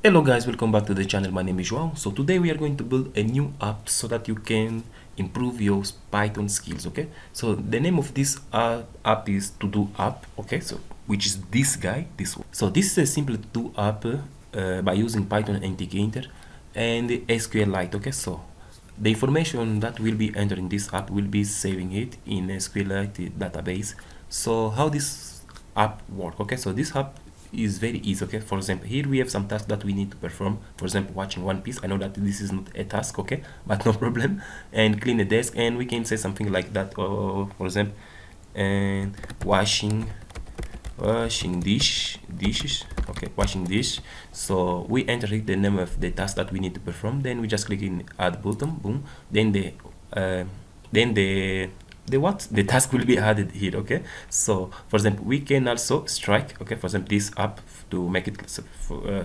Hello guys, welcome back to the channel. My name is João. So today we are going to build a new app so that you can improve your Python skills. Okay, so the name of this app is to do app. Okay, so which is this guy, this one. So this is a simple to do app by using Python and Tkinter and SQLite. Okay, so the information that will be entered in this app will be saving it in a SQLite database. So how this app work? Okay, so this app is very easy. Okay, for example, here we have some tasks that we need to perform. For example, watching One Piece. I know that this is not a task, okay, but no problem. And clean the desk, and we can say something like that, or for example, and washing dishes. Okay, washing dish. So we enter the name of the task that we need to perform, then we just click in add button, boom, then the task will be added here. Okay, so for example, we can also strike, okay, for example, this app to make it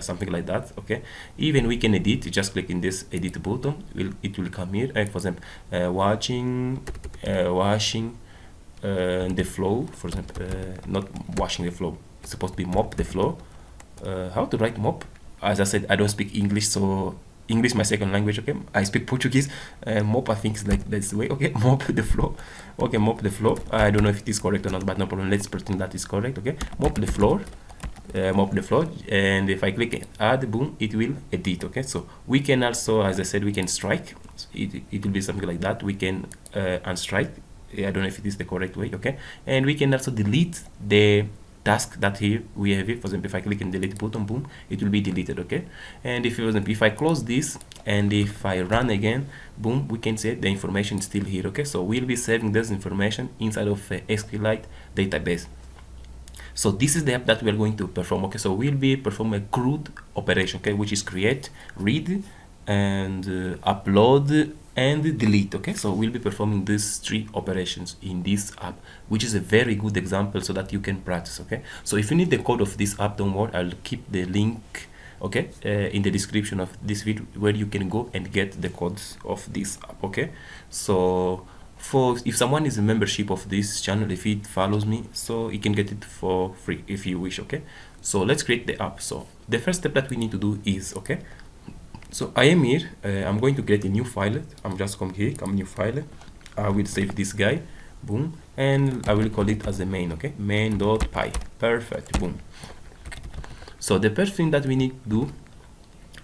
something like that. Okay, even we can edit. You just click in this edit button, it will come here. For example, washing the floor, for example, not washing the floor, it's supposed to be mop the floor. How to write mop? As I said, I don't speak English, so English my second language. Okay, I speak Portuguese. Mop, I think is like that's the way. Okay, mop the floor. Okay, mop the floor. I don't know if it is correct or not, but no problem. Let's pretend that is correct. Okay, mop the floor. Mop the floor, and if I click add, boom, it will edit. Okay, so we can also, as I said, we can strike. It will be something like that. We can unstrike. I don't know if it is the correct way. Okay, and we can also delete the task that here we have it. For example, if I click and delete button, boom, it will be deleted. Okay, and if I close this and if I run again, boom, we can see the information is still here. Okay, so we'll be saving this information inside of a SQLite database. So this is the app that we are going to perform. Okay, so we'll be performing a CRUD operation, okay, which is create, read, and upload and delete. Okay, so we'll be performing these three operations in this app, which is a very good example so that you can practice. Okay, so if you need the code of this app, don't worry, I'll keep the link, okay, in the description of this video, where you can go and get the codes of this app. Okay, so if someone is a membership of this channel, if it follows me, so you can get it for free if you wish. Okay, so let's create the app. So the first step that we need to do is, okay, so I am here, I'm going to create a new file. I'm just come here, new file. I will save this guy, boom, and I will call it as a main. Okay, main.py. Perfect, boom. So the first thing that we need to do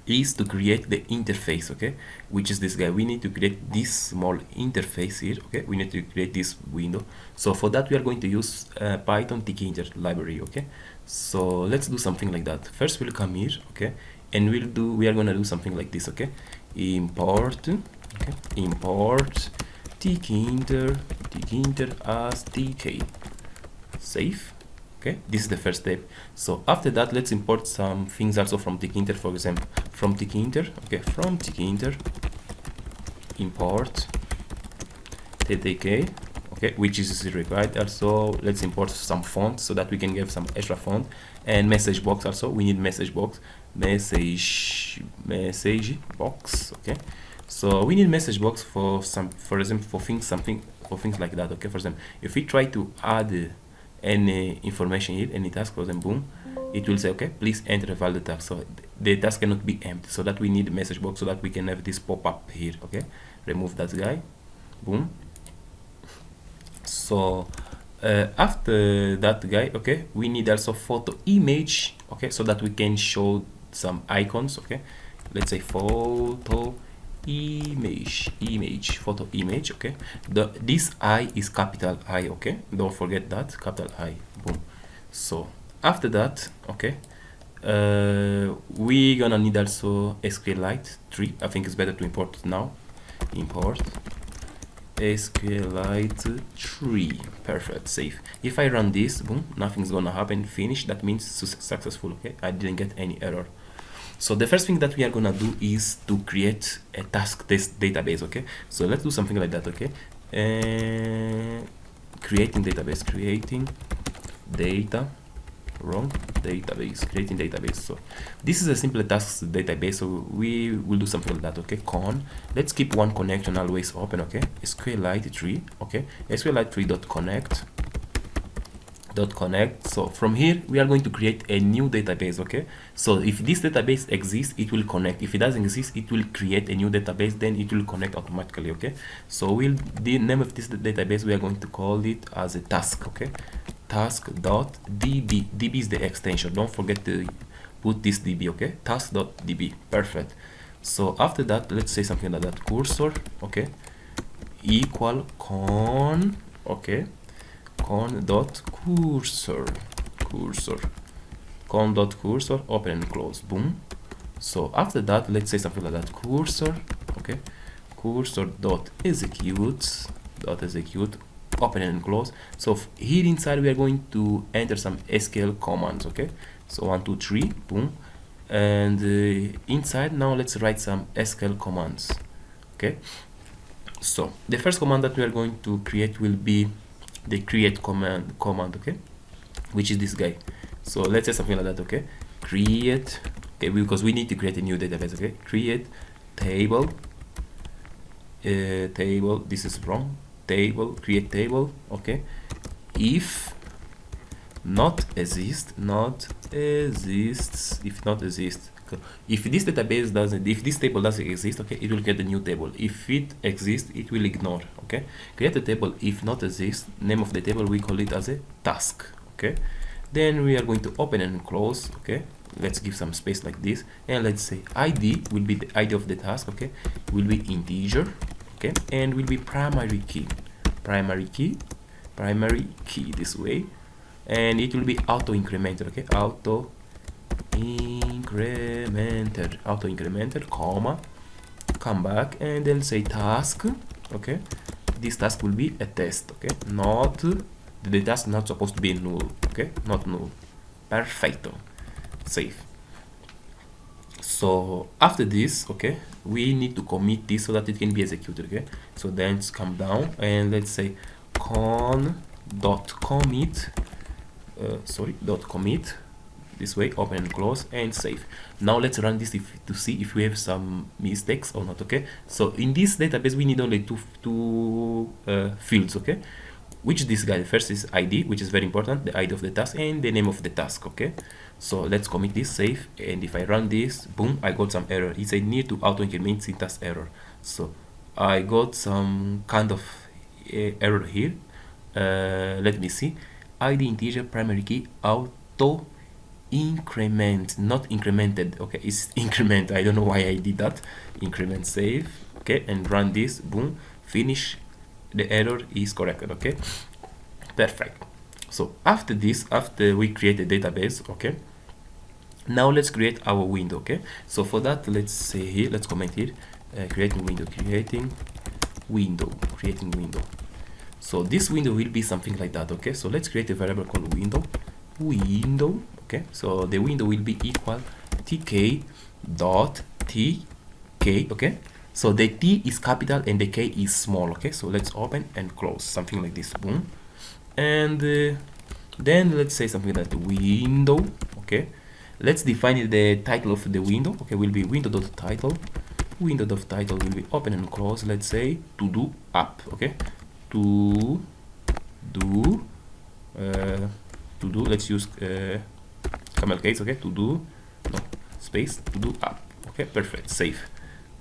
is to create the interface, okay, which is this guy. We need to create this small interface here. Okay, we need to create this window. So for that, we are going to use Python Tkinter library. Okay, so let's do something like that. First, we'll come here, okay, and we are gonna do something like this. Okay, import Tkinter as tk, save. Okay, this is the first step. So after that, let's import some things also from Tkinter. For example, from Tkinter, okay, from Tkinter import ttk, okay, which is required. Also, let's import some fonts so that we can give some extra font, and message box. Also, we need message box, message box. Okay, so we need message box for example, for things like that. Okay, for example, if we try to add any information here, any task, for example, boom, it will say, okay, please enter a valid task. So the task cannot be empty, so that we need a message box so that we can have this pop up here. Okay, remove that guy, boom. So after that guy, okay, we need also photo image, okay, so that we can show some icons. Okay, let's say photo image, photo image. Okay, this I is capital I. Okay, don't forget that, capital I, boom. So after that, okay, we gonna need also SQLite 3. I think it's better to import it now. Import SQLite 3. Perfect, save. If I run this, boom, nothing's gonna happen. Finish, that means successful. Okay, I didn't get any error. So the first thing that we are gonna do is to create a task test database. Okay, so let's do something like that. Okay, creating database, creating database. So this is a simple task database, so we will do something like that. Okay, let's keep one connection always open. Okay, SQLite 3. Okay, SQLite 3.connect dot connect. So from here we are going to create a new database. Okay, so if this database exists, it will connect. If it doesn't exist, it will create a new database, then it will connect automatically. Okay, so the name of this database, we are going to call it as a task. Okay, task.db. db is the extension, don't forget to put this db. Okay, task.db. Perfect. So after that, let's say something like that, cursor, okay, equal con, okay, con dot cursor, con dot cursor, open and close, boom. So after that, let's say something like that, cursor, okay, cursor dot execute, open and close. So here inside we are going to enter some SQL commands. Okay, so 1 2 3, boom. And inside now let's write some SQL commands. Okay, so the first command that we are going to create will be the create command, okay, which is this guy. So let's say something like that. Okay, create, okay, because we need to create a new database. Okay, create table, table, this is wrong, table, create table, okay, if not exists, if this database doesn't, if this table doesn't exist, okay, it will get a new table. If it exists, it will ignore. Okay, create a table if not exists, name of the table we call it as a task. Okay, then we are going to open and close. Okay, let's give some space like this, and let's say id will be the id of the task. Okay, will be integer, okay, and will be primary key this way, and it will be auto incremented. Okay, auto incremented, comma, come back, and then say task. Okay, this task will be a test. Okay, not the task not supposed to be null. Okay, not null. Perfecto. Save. So after this, okay, we need to commit this so that it can be executed. Okay, so then come down and let's say con dot commit, dot commit this way, open and close, and save. Now let's run this to see if we have some mistakes or not. Okay, so in this database we need only two fields. Okay, which this guy, first is id, which is very important, the id of the task and the name of the task. Okay, so let's commit this, save, and if I run this, boom, I got some error. It said need to auto increment, syntax error. So I got some kind of error here. Let me see, id integer primary key auto increment, not incremented. Okay, it's increment. I don't know why I did that. Increment, save. Okay, and run this, boom, finish. The error is corrected. Okay, perfect. So after this, after we create a database, okay, now let's create our window. Okay, so for that, let's say here, let's comment here, creating window. So this window will be something like that. Okay, so let's create a variable called window. Okay, so the window will be equal tk dot tk. Okay, so the t is capital and the k is small. Okay, so let's open and close, something like this, boom. And then let's say something like the window. Okay, let's define the title of the window. Okay, will be window.title. Window.title will be open and close, let's say to do app. Okay, to do let's use camel case. Okay, to do, no space, to do app. Okay, perfect, save.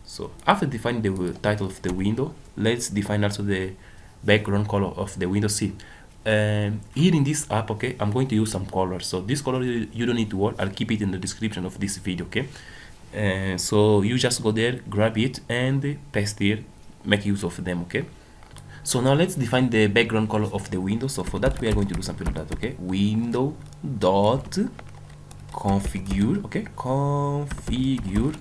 So after defining the title of the window, let's define also the background color of the window. See, here in this app, okay, I'm going to use some colors. So this color you don't need to worry, I'll keep it in the description of this video. Okay, so you just go there, grab it, and paste here, make use of them. Okay, so now let's define the background color of the window. So for that we are going to do something like that. Okay, window dot configure. Okay, configure.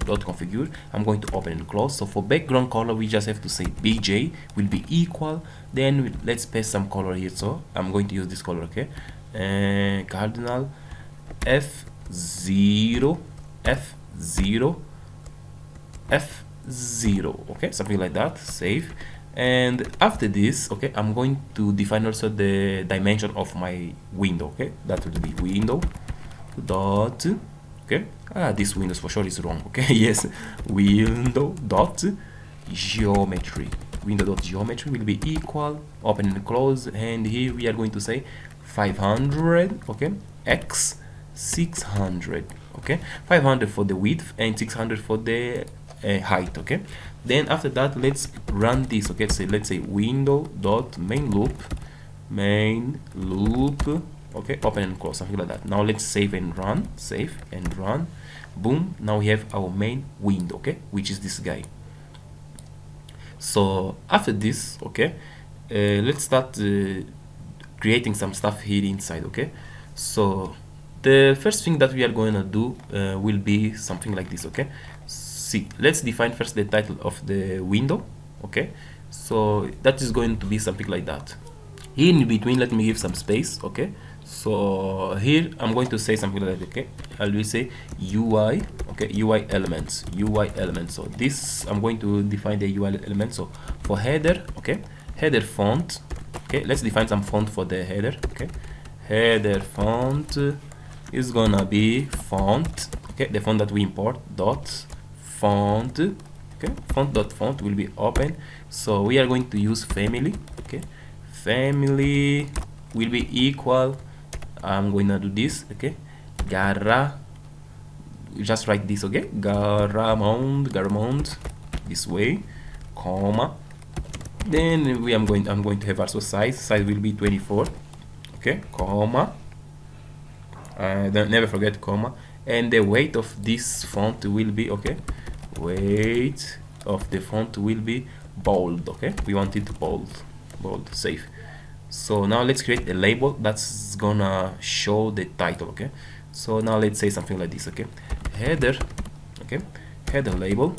I'm going to open and close. So for background color we just have to say bj will be equal, then let's paste some color here. So I'm going to use this color. Okay, cardinal f0. Okay, something like that, save. And after this, okay, I'm going to define also the dimension of my window. Okay, that will be window dot, okay, this windows for sure is wrong. Okay, yes, window dot geometry. Window dot geometry will be equal, open and close, and here we are going to say 500, okay, x 600, okay, 500 for the width and 600 for the height, okay. Then after that, let's run this, okay. So let's say window dot main loop, okay, open and close, something like that. Now let's save and run, boom. Now we have our main window, okay, which is this guy. So after this, okay, let's start creating some stuff here inside, okay. So the first thing that we are going to do will be something like this, okay. See, let's define first the title of the window, okay. So that is going to be something like that. Here in between, let me give some space, okay. So here I'm going to say something like that, okay. I will say UI, okay, UI elements. So this, I'm going to define the UI elements. So for header, okay, header font, okay, let's define some font for the header, okay. Header font is gonna be font, okay, the font that we import dot font, okay, font will be open. So we are going to use family, okay. Family will be equal, I'm going to do this, okay, just write this, okay, Garamond this way, comma. Then I'm going to have also size will be 24, okay, comma. Never forget comma. And the weight of this font will be, okay, weight of the font will be bold, okay, we want it bold, safe. So now let's create a label that's gonna show the title, okay. So now let's say something like this, okay, header, okay, header label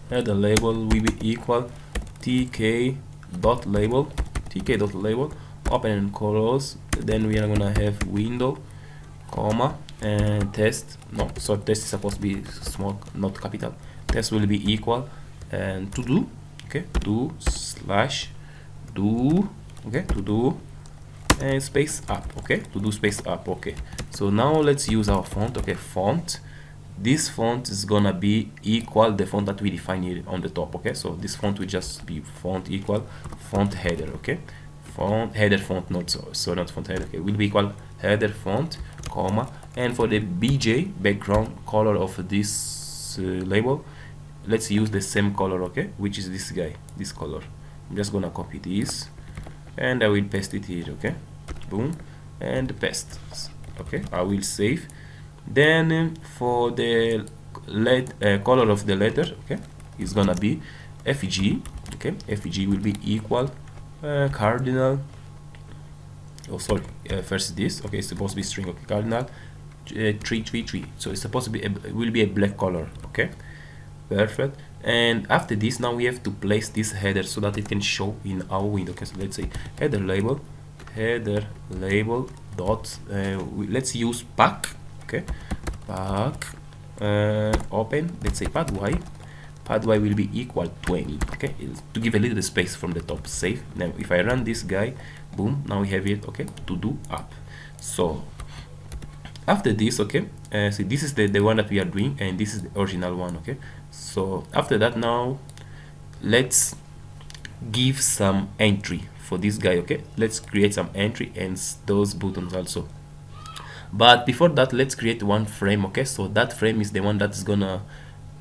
will be equal tk.label, open and close. Then we are gonna have window, comma, and test. No, so test is supposed to be small, not capital. Test will be equal and to do, okay, do okay, to do and space up, okay, to do space up, okay. So now let's use our font, okay, font. This font is gonna be equal the font that we define here on the top, okay. So this font will just be font equal font header, okay, font header font, not so not font header, okay, will be equal header font, comma. And for the BJ background color of this label, let's use the same color, okay, which is this guy, this color. I'm just gonna copy this and I will paste it here, okay, boom, and paste, okay. I will save. Then for the color of the letter, okay, is gonna be FG, okay, FG will be equal cardinal, oh sorry, first this, okay, it's supposed to be string, okay, cardinal 333, so it's supposed to be will be a black color, okay, perfect. And after this, now we have to place this header so that it can show in our window, okay. So let's say header label dot let's use pack, okay, pack open, let's say pad y will be equal 20, okay, to give a little space from the top, save. Now if I run this guy, boom, now we have it, okay, to do up. So after this, okay, see, this is the one that we are doing and this is the original one, okay. So after that, now let's give some entry for this guy, okay. Let's create some entry and those buttons also. But before that, let's create one frame, okay. So that frame is the one that's gonna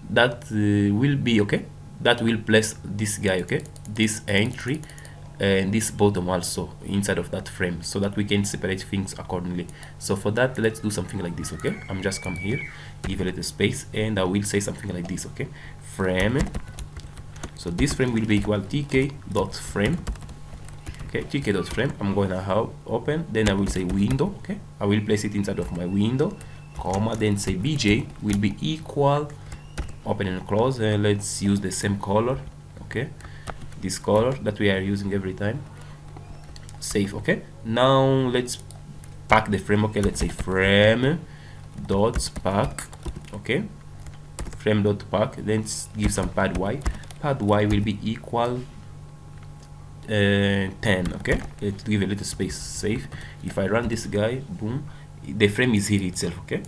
will be, okay, that will place this guy, okay, this entry and this bottom also inside of that frame, so that we can separate things accordingly. So for that, let's do something like this, okay. I'm just come here, give a little space, and I will say something like this, okay, frame. So this frame will be equal tk.frame, okay, tk.frame. I'm going to have open, then I will say window, okay, I will place it inside of my window, comma, then say bj will be equal open and close, and let's use the same color, okay, this color that we are using every time, save, okay. Now let's pack the frame, okay, let's say frame dot pack, okay, frame dot pack, then give some pad y will be equal 10, okay. Let's give a little space, save. If I run this guy, boom, the frame is here itself, okay,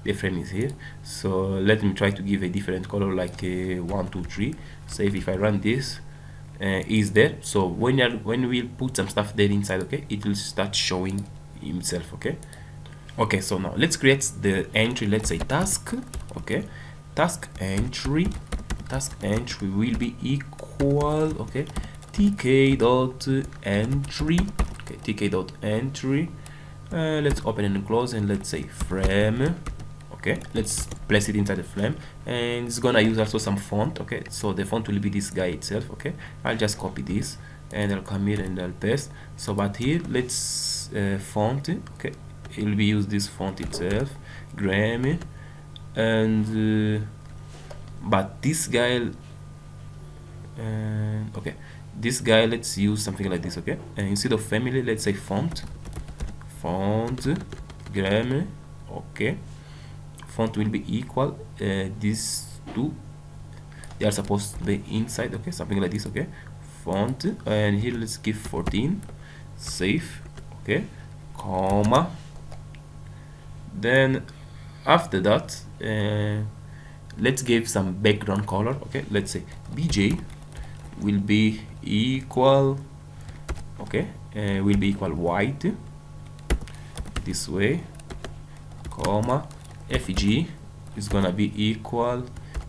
the frame is here. So let me try to give a different color, like 1 2 3, save. If I run this is there. So when we put some stuff there inside, okay, it will start showing himself. Okay, so now let's create the entry. Let's say task. Okay, task entry will be equal, okay, tk.entry. Okay, tk.entry. Let's open and close, and let's say frame. Okay, let's place it inside the frame, and it's gonna use also some font. Okay, so the font will be this guy itself. Okay, I'll just copy this and I'll come here and I'll paste. So but here let's font. Okay, it will be use this font itself, Grammy, and but this guy, okay, this guy, let's use something like this. Okay, and instead of family, let's say font Grammy. Okay, font will be equal these two, they are supposed to be inside. Okay, something like this. Okay, font, and here let's give 14, save. Okay, comma, then after that let's give some background color. Okay, let's say bj will be equal, okay, will be equal white this way, comma, fg is gonna be equal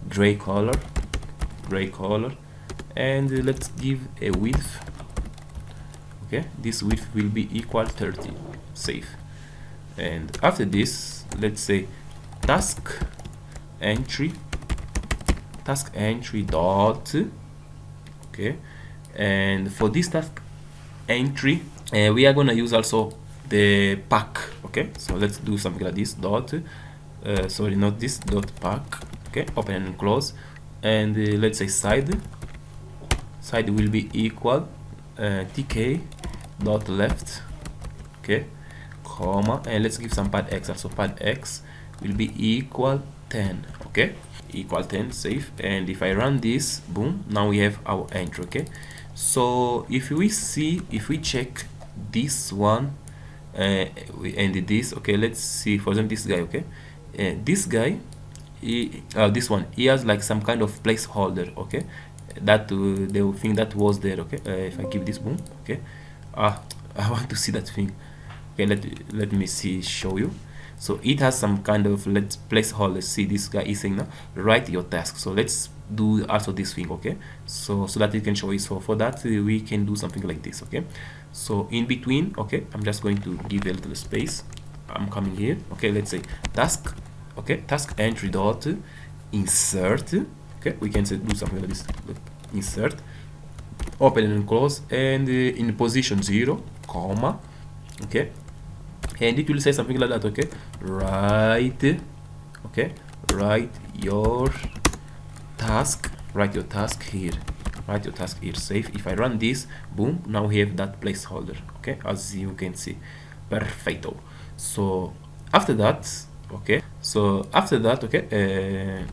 gray color, and let's give a width. Okay, this width will be equal 30, save. And after this, let's say task entry dot, okay, and for this task entry we are gonna use also the pack. Okay, so let's do something like this, dot sorry, not this, dot pack. Okay, open and close, and let's say side will be equal tk dot left. Okay, comma, and let's give some pad x also. Pad x will be equal 10. Okay, equal 10, save. And if I run this, boom, now we have our entry. Okay, so if we check this one and this, okay, let's see, for example, this guy. Okay, this guy, this one, he has like some kind of placeholder. Okay, that the thing that was there. Okay, if I give this, boom, okay, I want to see that thing. Okay, let me show you. So it has some kind of placeholder. See, this guy is saying now write your task. So let's do also this thing. Okay, so that it can show you. So for that we can do something like this. Okay, so in between, okay, I'm just going to give a little space. I'm coming here. Okay, let's say task. Okay, task entry dot insert. Okay, we can do something like this. Insert, open and close, and in position 0, comma. Okay, and it will say something like that. Okay, write your task here, save. If I run this, boom, now we have that placeholder. Okay, as you can see, perfecto. So after that, okay,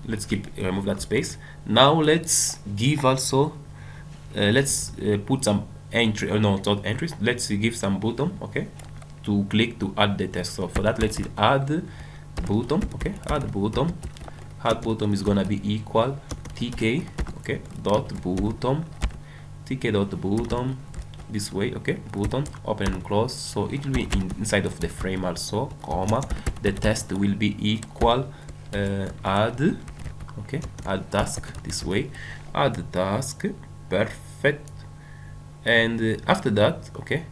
let's remove that space. Now let's give also let's put some entry, or no, not entries, let's give some button. Okay, to click to add the text. So for that, let's see add button. Okay, add button is gonna be equal tk, okay, dot button, this way. Okay, button, open and close, so it will be inside of the frame also, comma, the test will be equal add, okay, add task, this way, add task, perfect. And after that, okay,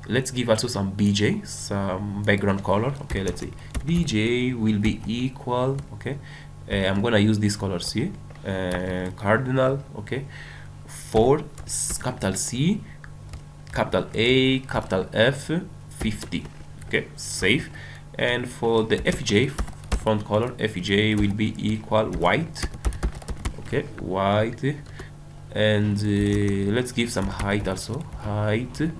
let's give also some bj, some background color. Okay, let's say bj will be equal, okay, I'm gonna use these colors here, cardinal, okay, for capital C, capital A, capital F, 50. Okay, save. And for the fj, font color, fj will be equal white. Okay, white. And let's give some height also. Height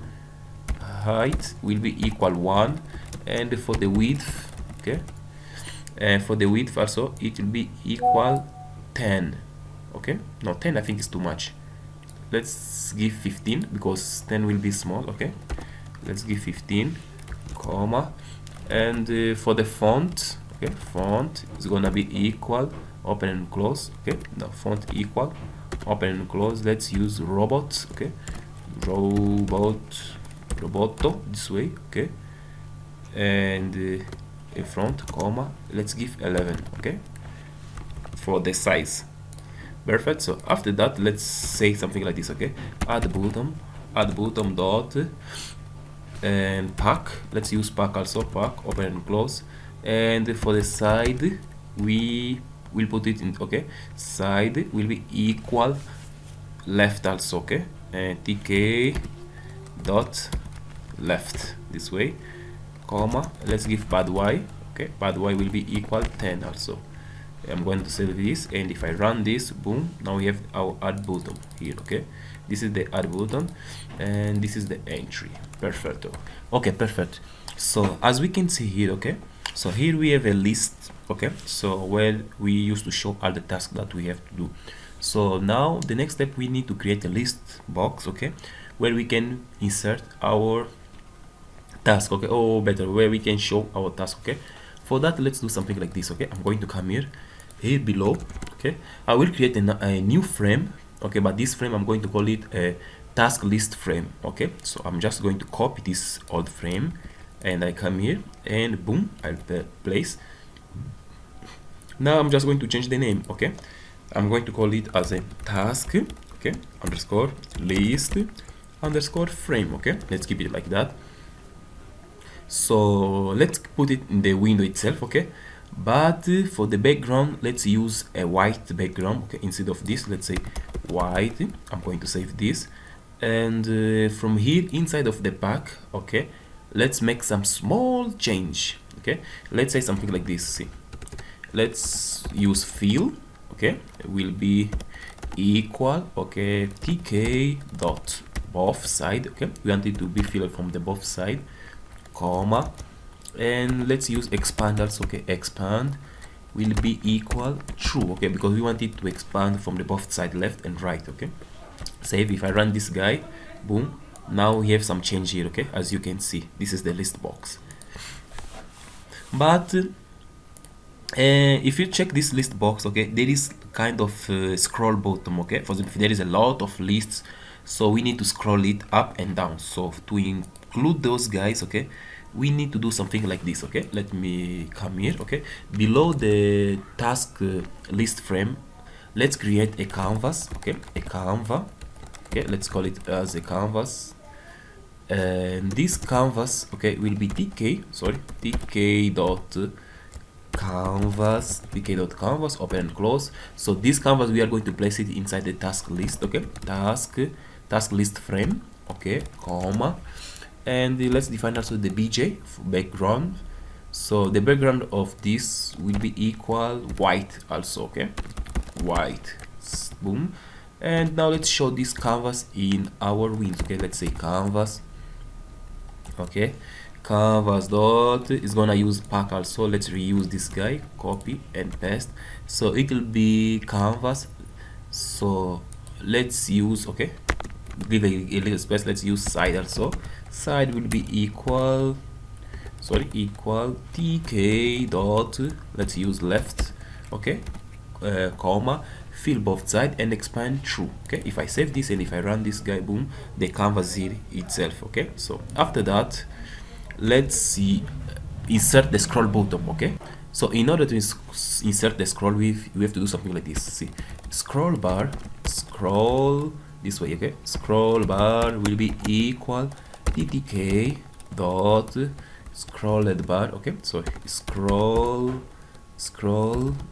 will be equal 1. And for the width, okay, for the width also it will be equal 10. Okay, no, 10 I think is too much. Let's give 15 because 10 will be small. Okay, let's give 15, comma. And for the font, okay, font is gonna be equal, open and close. Okay, now font equal open and close. Let's use robot, okay, roboto, this way, okay, and in front, comma, let's give 11, okay, for the size. Perfect. So after that, let's say something like this, okay, add bottom dot and pack. Let's use pack also, pack, open and close. And for the side, we will put it in, okay, side will be equal left also, okay, and tk dot left, this way, comma, let's give pad y, okay, pad y will be equal 10 also. I'm going to save this, and if I run this, boom, now we have our add button here, okay, this is the add button and this is the entry. Perfecto. Okay, perfect. So as we can see here, okay, so here we have a list, okay, so where we used to show all the tasks that we have to do. So now the next step, we need to create a list box, okay, where we can insert our task, okay, or better, where we can show our task, okay. For that, let's do something like this, okay. I'm going to come here below, okay. I will create a new frame, okay, but this frame I'm going to call it a task list frame, okay. So I'm just going to copy this old frame, and I come here and boom, I'll place. Now I'm just going to change the name, okay. I'm going to call it as a task, okay, underscore list underscore frame, okay. Let's keep it like that. So let's put it in the window itself, okay, but for the background, let's use a white background, okay. Instead of this, let's say white. I'm going to save this, and from here inside of the pack, okay, let's make some small change, okay. Let's say something like this. See, let's use fill, okay, will be equal, okay, tk dot both side, okay, we want it to be filled from the both side, comma, and let's use expand also, okay, expand will be equal true, okay, because we want it to expand from the both side, left and right, okay. Save. If I run this guy, boom, now we have some change here, okay. As you can see, this is the list box, but if you check this list box, okay, there is kind of scroll bottom, okay. For example, if there is a lot of lists, so we need to scroll it up and down. So to include those guys, okay, we need to do something like this, okay. Let me come here, okay, below the task list frame, let's create a canvas, okay, a canvas, okay, let's call it as a canvas, and this canvas, okay, will be tk dot canvas, tk dot canvas, open and close. So this canvas, we are going to place it inside the task list, okay, task list frame, okay, comma, and let's define also the bj background. So the background of this will be equal white also, okay, white, boom. And now let's show this canvas in our window, okay. Let's say canvas, okay, canvas dot is gonna use pack also. Let's reuse this guy, copy and paste, so it will be canvas. So let's use, okay, give a little space, let's use side also. Side will be equal tk dot, let's use left, okay, comma, fill both side and expand true, okay. If I save this and if I run this guy, boom, the canvas here itself, okay. So after that, let's see, insert the scroll bottom, okay. So in order to insert the scroll, we have to do something like this. See, scroll bar, scroll this way, okay, scroll bar will be equal tk dot scrolled bar, okay. So scroll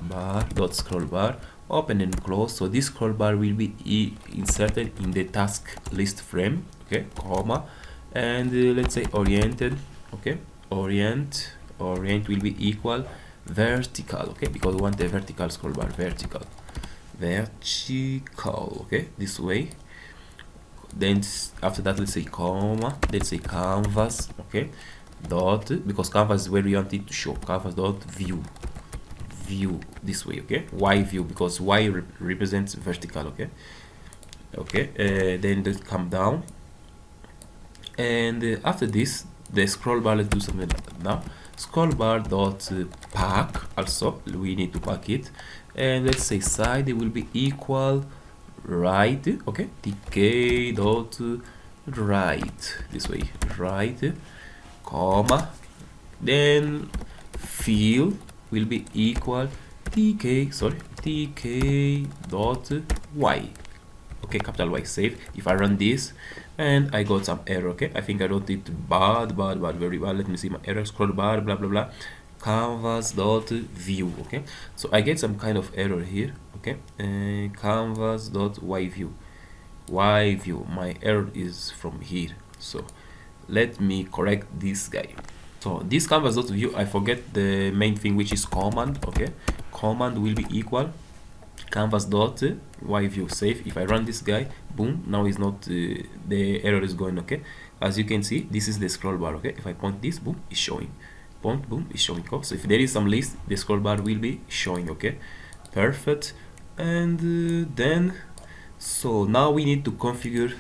bar dot scroll bar, open and close. So this scroll bar will be inserted in the task list frame, okay, comma, and let's say oriented, okay, orient will be equal vertical, okay, because we want the vertical scroll bar, vertical, okay, this way. Then after that, let's say comma, let's say canvas, okay, dot, because canvas is where we want it to show, canvas dot view this way, okay, y view, because y represents vertical, okay, then let's come down, and after this, the scroll bar, let's do something now, scroll bar dot pack also, we need to pack it, and let's say side, it will be equal write, okay, tk dot write, this way, write, comma, then fill will be equal tk dot y, okay, capital Y, save. If I run this and I got some error, okay, I think I wrote it bad, very bad. Let me see my error, scroll bar, blah blah blah, canvas dot view, okay, so I get some kind of error here, okay, canvas dot y view, my error is from here, so let me correct this guy. So this canvas dot view, I forget the main thing, which is command, okay, command will be equal canvas dot y view, save. If I run this guy, boom, now is not the error is going, okay, as you can see, this is the scroll bar, okay, if I point this, boom, is showing, point, boom, is showing, okay? So if there is some list, the scroll bar will be showing, okay, perfect. And then, so now we need to configure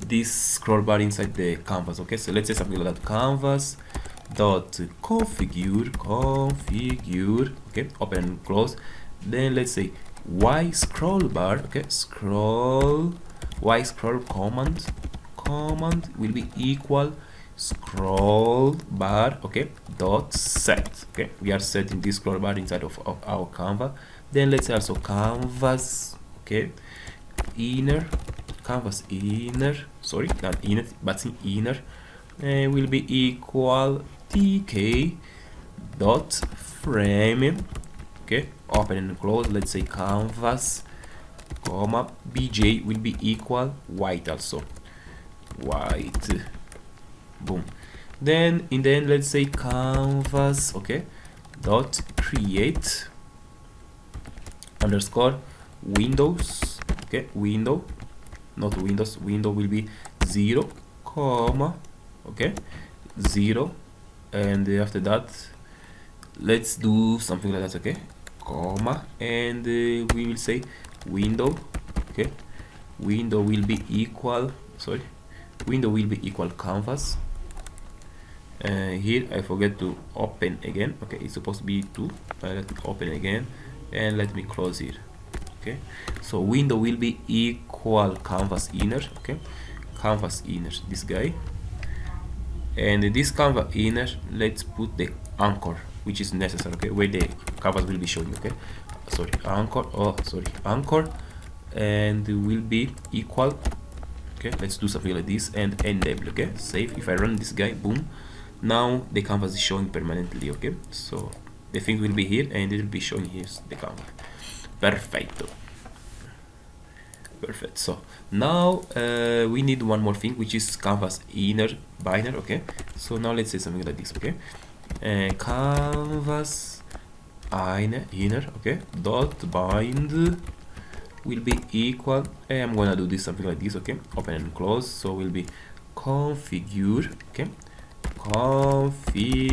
this scroll bar inside the canvas, okay, so let's say something like that, canvas dot configure, okay, open and close, then let's say y scroll bar, okay, y scroll command will be equal scroll bar, okay, dot set, okay, we are setting this scroll bar inside of our canvas. Then let's say also canvas, okay, canvas inner, sorry, not inner, but inner, will be equal tk dot frame, okay, open and close, let's say canvas comma bj will be equal white, also white, boom. Then in the end, let's say canvas, okay, dot create underscore windows, okay, window, not windows, window will be 0 comma, okay, 0, and after that let's do something like that, okay, comma, and we will say window, okay, window will be equal, sorry, window will be equal canvas. Here I forget to open again, okay, it's supposed to be 2, let me open again and let me close here, okay, so window will be equal canvas inner, okay, canvas inner, this guy, and this canvas inner, let's put the anchor, which is necessary, okay, where the canvas will be showing, okay, sorry, anchor, oh sorry, anchor, and will be equal, okay, let's do something like this and enable, okay, save. If I run this guy, boom, now the canvas is showing permanently, okay, so the thing will be here and it will be showing here the canvas. Perfecto. Perfect. So now we need one more thing, which is canvas inner binder, okay, so now let's say something like this, okay, canvas inner, okay, dot bind will be equal, I'm gonna do this something like this, okay, open and close, so will be configure, okay, configure,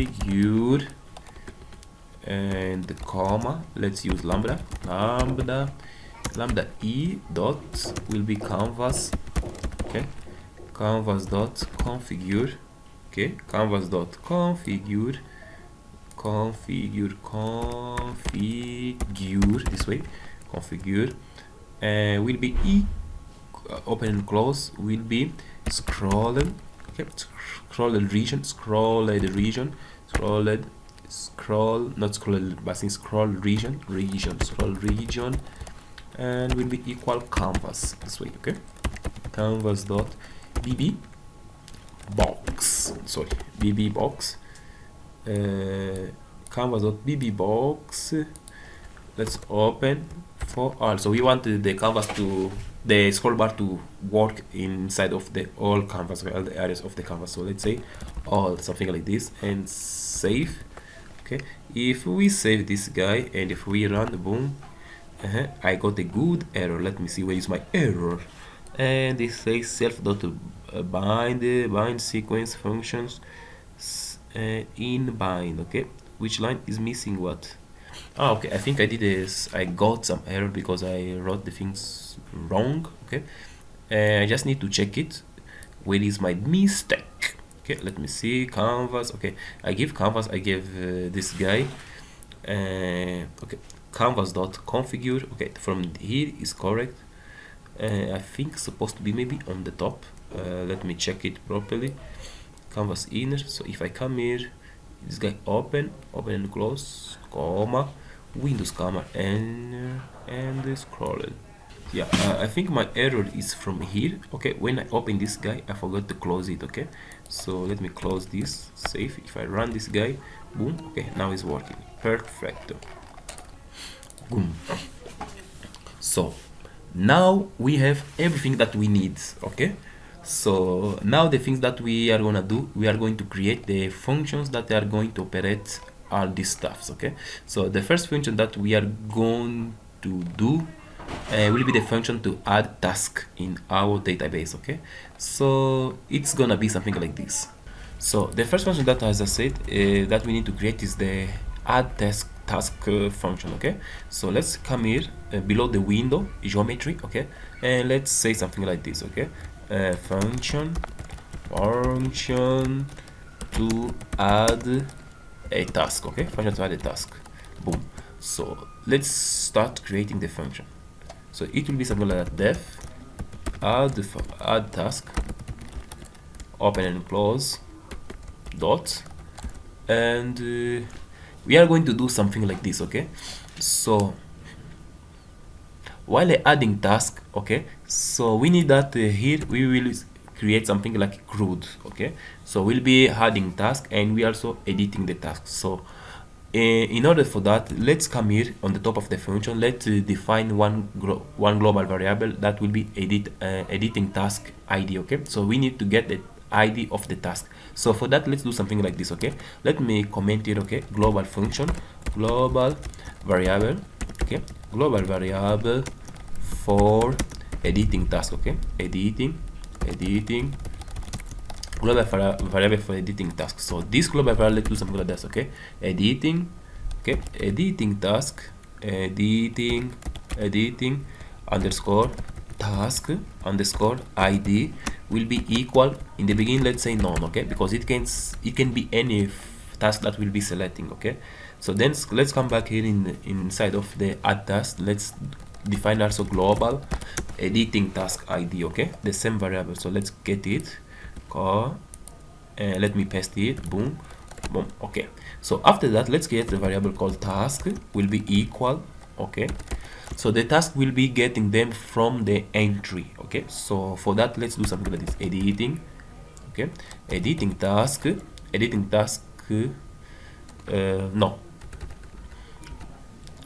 and the comma, let's use lambda e dot will be canvas, okay, canvas dot configure, okay, canvas dot configure this way, configure, will be open and close, will be scrolled, okay, scrolled region, and will be equal canvas, this way, okay, canvas dot bb box, sorry, bb box, canvas dot bb box, let's open for all. So we want the canvas to, the scroll bar to work inside of the all canvas, all the areas of the canvas, so let's say all, something like this, and save, okay. If we save this guy and if we run, boom, I got a good error. Let me see where is my error, and it says self dot bind sequence functions in bind, okay, which line is missing what? Oh, okay, I think I did this, I got some error because I wrote the things wrong, okay, I just need to check it, where is my mistake, okay, let me see, canvas, okay, I give canvas, I gave this guy, okay, canvas dot configure, okay, from here is correct, I think it's supposed to be maybe on the top. Let me check it properly. Canvas inner. So if I come here, this guy open and close, comma, Windows comma, and scroll. Yeah, I think my error is from here. Okay, when I open this guy, I forgot to close it. Okay, so let me close this, save. If I run this guy, boom. Okay, now it's working. Perfecto. Boom. So now we have everything that we need. Okay, so now the things that we are gonna do, we are going to create the functions that are going to operate all these stuffs. Okay, so the first function that we are going to do will be the function to add task in our database. Okay, so it's gonna be something like this. So the first function that, as I said, that we need to create is the add task function. Okay, so let's come here below the window geometry. Okay, and let's say something like this. Okay, function to add a task. Okay, function to add a task. Boom. So let's start creating the function. So it will be something like that: def add task, open and close dot, and we are going to do something like this. Okay, so while adding task, okay, so we need that here we will create something like CRUD. Okay, so we'll be adding task and we also editing the task. So in order for that, let's come here on the top of the function. Let's define one global variable that will be editing task ID. Okay, so we need to get the ID of the task. So for that, let's do something like this. Okay, let me comment here. Okay, global function, global variable. Okay, global variable for editing task. Okay, editing global variable for editing task. So this global variable, let's do something like this. Okay, editing. Okay, editing task, editing underscore task underscore ID will be equal in the beginning. Let's say none. Okay, because it can be any task that will be selecting. Okay, so then let's come back here inside of the add task. Let's define also global editing task ID. Okay, the same variable. So let's get it. Let me paste it. Boom, boom. Okay, so after that, let's get a variable called task will be equal. Okay, so the task will be getting them from the entry. Okay, so for that, let's do something like this: editing. Okay, editing task no.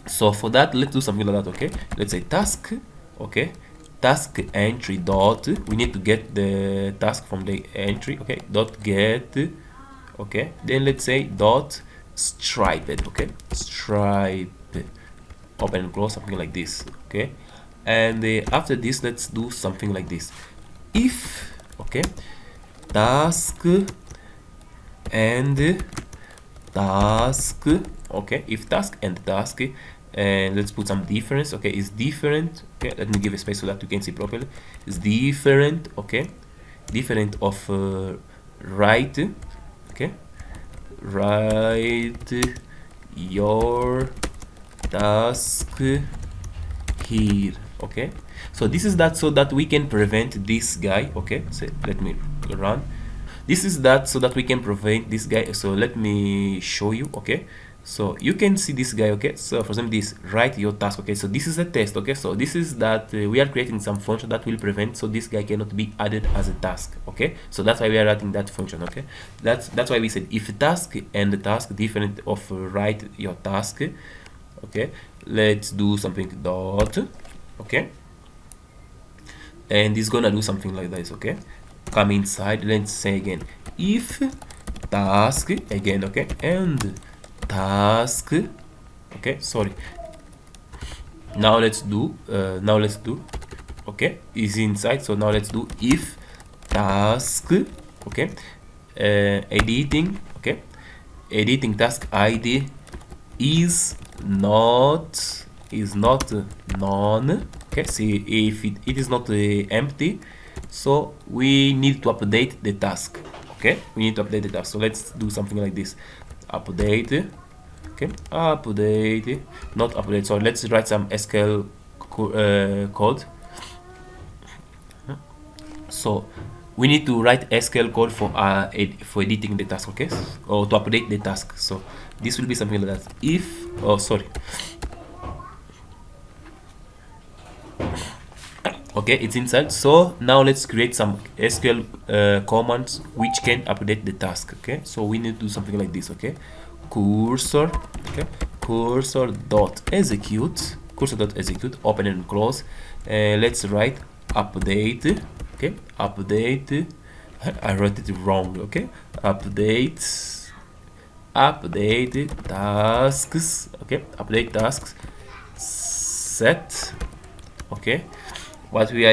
So for that, let's do something like that. Okay, let's say task. Okay, task entry dot, we need to get the task from the entry. Okay, dot get. Okay, then let's say dot striped. Okay, stripe, open and close, something like this. Okay, and after this, let's do something like this: if, okay, task and task. Okay, if task and task, and let's put some difference. Okay, is different. Okay, let me give a space so that you can see properly. Is different. Okay, different of right. Okay, write your task here. Okay, so this is that so that we can prevent this guy. Okay, so let me run. This is that so that we can prevent this guy. So let me show you. Okay, so you can see this guy. Okay, so for example, this write your task. Okay, so this is a test. Okay, so this is that we are creating some function that will prevent so this guy cannot be added as a task. Okay, so that's why we are writing that function. Okay, that's why we said if task and the task different of write your task. Okay, let's do something dot. Okay, and it's gonna do something like this. Okay, come inside. Let's say again if task again. Okay, and task. Okay, sorry, now let's do okay, is inside. So now let's do if task. Okay, editing. Okay, editing task ID is not none. Okay, see if it is not empty, so we need to update the task. Okay, we need to update the task. So let's do something like this: update. Okay, update, not update. So let's write some SQL code. So we need to write SQL code for editing the task, okay, or to update the task. So this will be something like that. If, oh sorry, okay, it's inside. So now let's create some SQL commands which can update the task. Okay, so we need to do something like this. Okay, cursor, okay, cursor dot execute, open and close. Let's write update. Okay, update. I wrote it wrong. Okay, update tasks. Okay, update tasks. Set. Okay, what we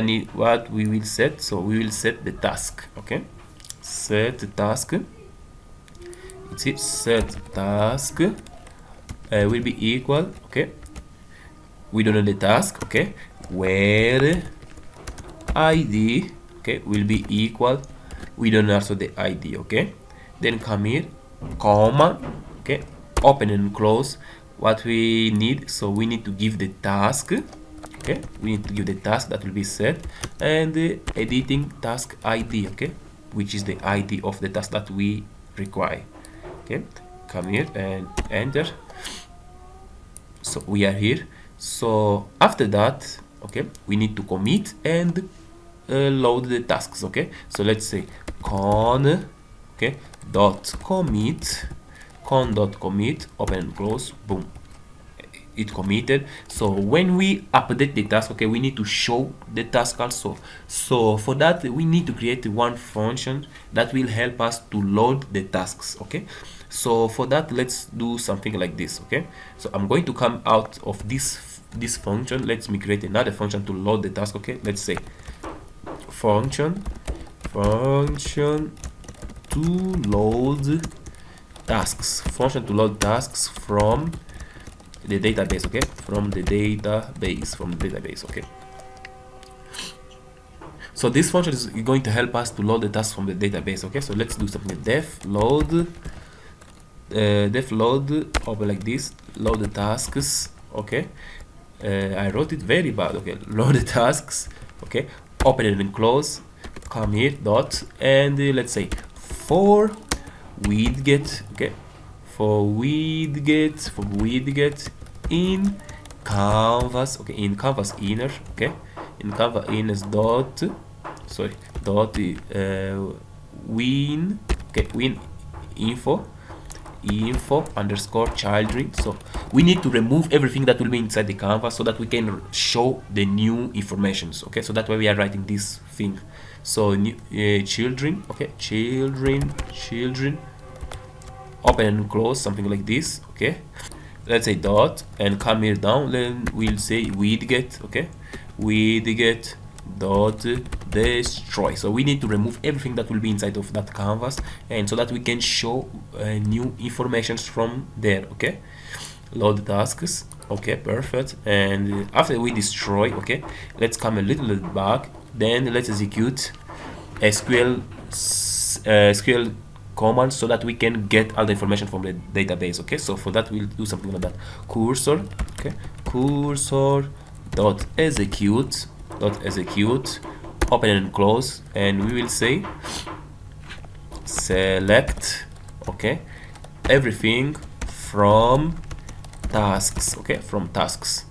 will set. So we will set the task. Okay, set the task. It's it. Set task will be equal. Okay, we don't know the task. Okay, where ID, okay, will be equal, we don't know also the ID. Okay, then come here, comma, okay, open and close. What we need, so we need to give the task. Okay, we need to give the task that will be set, and the editing task ID. Okay, which is the ID of the task that we require. Okay, come here and enter. So we are here. So after that, okay, we need to commit and load the tasks. Okay, so let's say con, okay, dot commit, open and close, boom, it committed. So when we update the task, okay, we need to show the task also. So for that we need to create one function that will help us to load the tasks. Okay, so for that let's do something like this. Okay, so I'm going to come out of this function. Let me create another function to load the task. Okay, let's say function to load tasks, from the database. Okay, from the database. Okay, so this function is going to help us to load the tasks from the database. Okay, so let's do something. Def load, open like this, load the tasks. Okay, I wrote it very bad. Okay, load the tasks. Okay, open it and close, come here, dot, and let's say for widget. Okay, for widget in canvas. Okay, in canvas inner. Okay, in canvas inner dot, sorry, dot win. Okay, win info underscore children. So we need to remove everything that will be inside the canvas so that we can show the new informations. Okay, so that's why we are writing this thing. So new children. Okay, children, open and close, something like this. Okay, let's say dot and come here down, then we'll say widget. Okay, widget dot destroy. So we need to remove everything that will be inside of that canvas, and so that we can show new informations from there. Okay, load tasks. Okay, perfect. And after we destroy, okay, let's come a little bit back, then let's execute SQL commands so that we can get all the information from the database. Okay, so for that we'll do something like that. Cursor, okay, cursor dot execute, open and close, and we will say select, okay, everything from tasks. Okay, from tasks,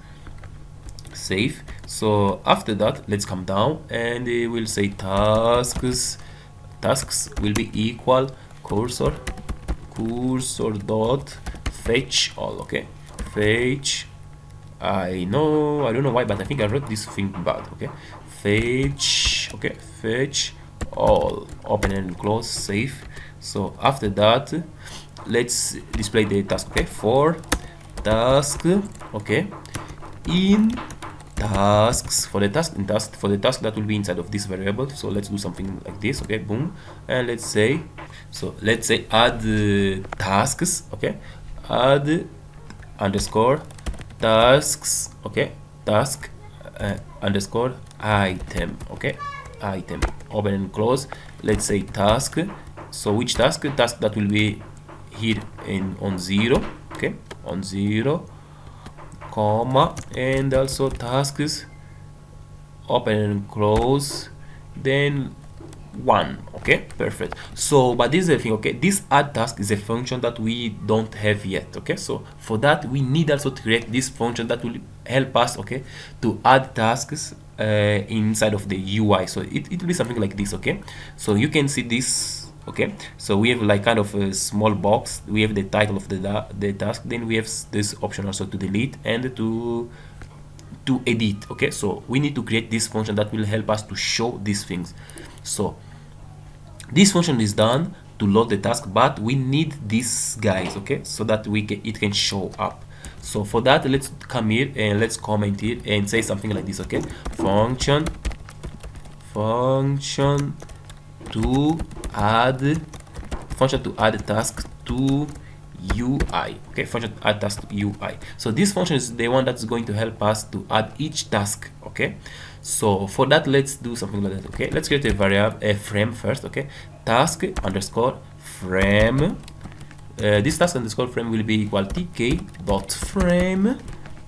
save. So after that let's come down and we'll say tasks will be equal cursor dot fetch all. Okay, fetch, I don't know why, but I think I wrote this thing bad. Okay, fetch, okay, fetch all, open and close, save. So after that let's display the task. Okay, for task, okay, in tasks, for the task that will be inside of this variable. So let's do something like this. Okay, boom, and let's say add tasks. Okay, add underscore tasks. Okay, task underscore item. Okay, item, open and close. Let's say task. So which task that will be here on 0. Okay, on 0, comma, and also tasks, open and close. Then 1. Okay, perfect. So but this is the thing, okay, this add task is a function that we don't have yet. Okay, so for that we need also to create this function that will help us, okay, to add tasks inside of the UI. So it will be something like this. Okay, so you can see this. Okay, so we have like kind of a small box. We have the title of the task, then we have this option also to delete and to edit. Okay, so we need to create this function that will help us to show these things. So this function is done to load the task, but we need these guys, okay, so that it can show up. So for that, let's come here and let's comment here and say something like this. Okay, function to add task to UI. Okay, function to add task to UI. So this function is the one that's going to help us to add each task. Okay, so for that, let's do something like that. Okay, let's create a variable, a frame first. Okay, task underscore frame. This task underscore frame will be equal tk.frame.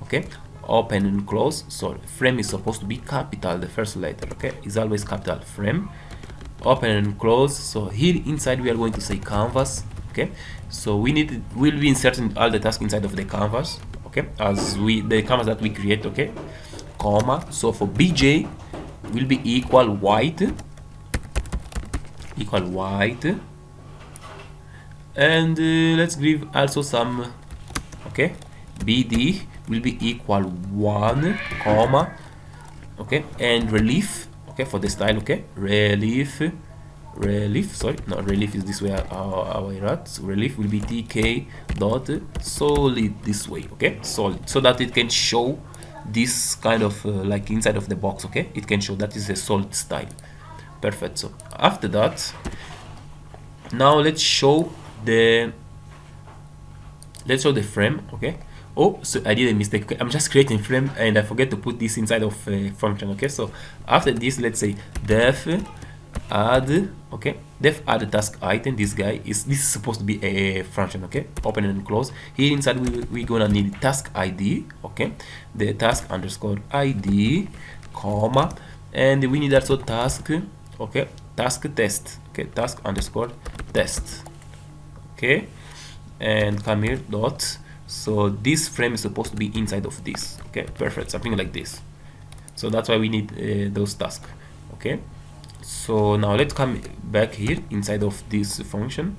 Okay, open and close. So frame is supposed to be capital, the first letter. Okay, is always capital. Frame, open and close. So here inside we are going to say canvas. Okay, so we'll be inserting all the tasks inside of the canvas. Okay, as the canvas that we create. Okay, comma. So for bj will be equal white, and let's give also some. Okay, bd will be equal 1, comma. Okay, and relief. Okay, for the style. Okay, relief, sorry, not relief is this way, our right. Relief will be tk dot solid this way. Okay, solid, so that it can show this kind of like inside of the box. Okay, it can show that is a solid style. Perfect. So after that, now let's show the frame. Okay, oh, so I did a mistake. Okay, I'm just creating frame and I forget to put this inside of a function. Okay, so after this, let's say def add. Okay, def add task item. This is supposed to be a function. Okay, open and close. Here inside we're gonna need task id. Okay, the task underscore id, comma, and we need also task. Okay, task test. Okay, task underscore test. Okay, and come here dot. So this frame is supposed to be inside of this. Okay, perfect, something like this. So that's why we need those tasks. Okay, so now let's come back here inside of this function,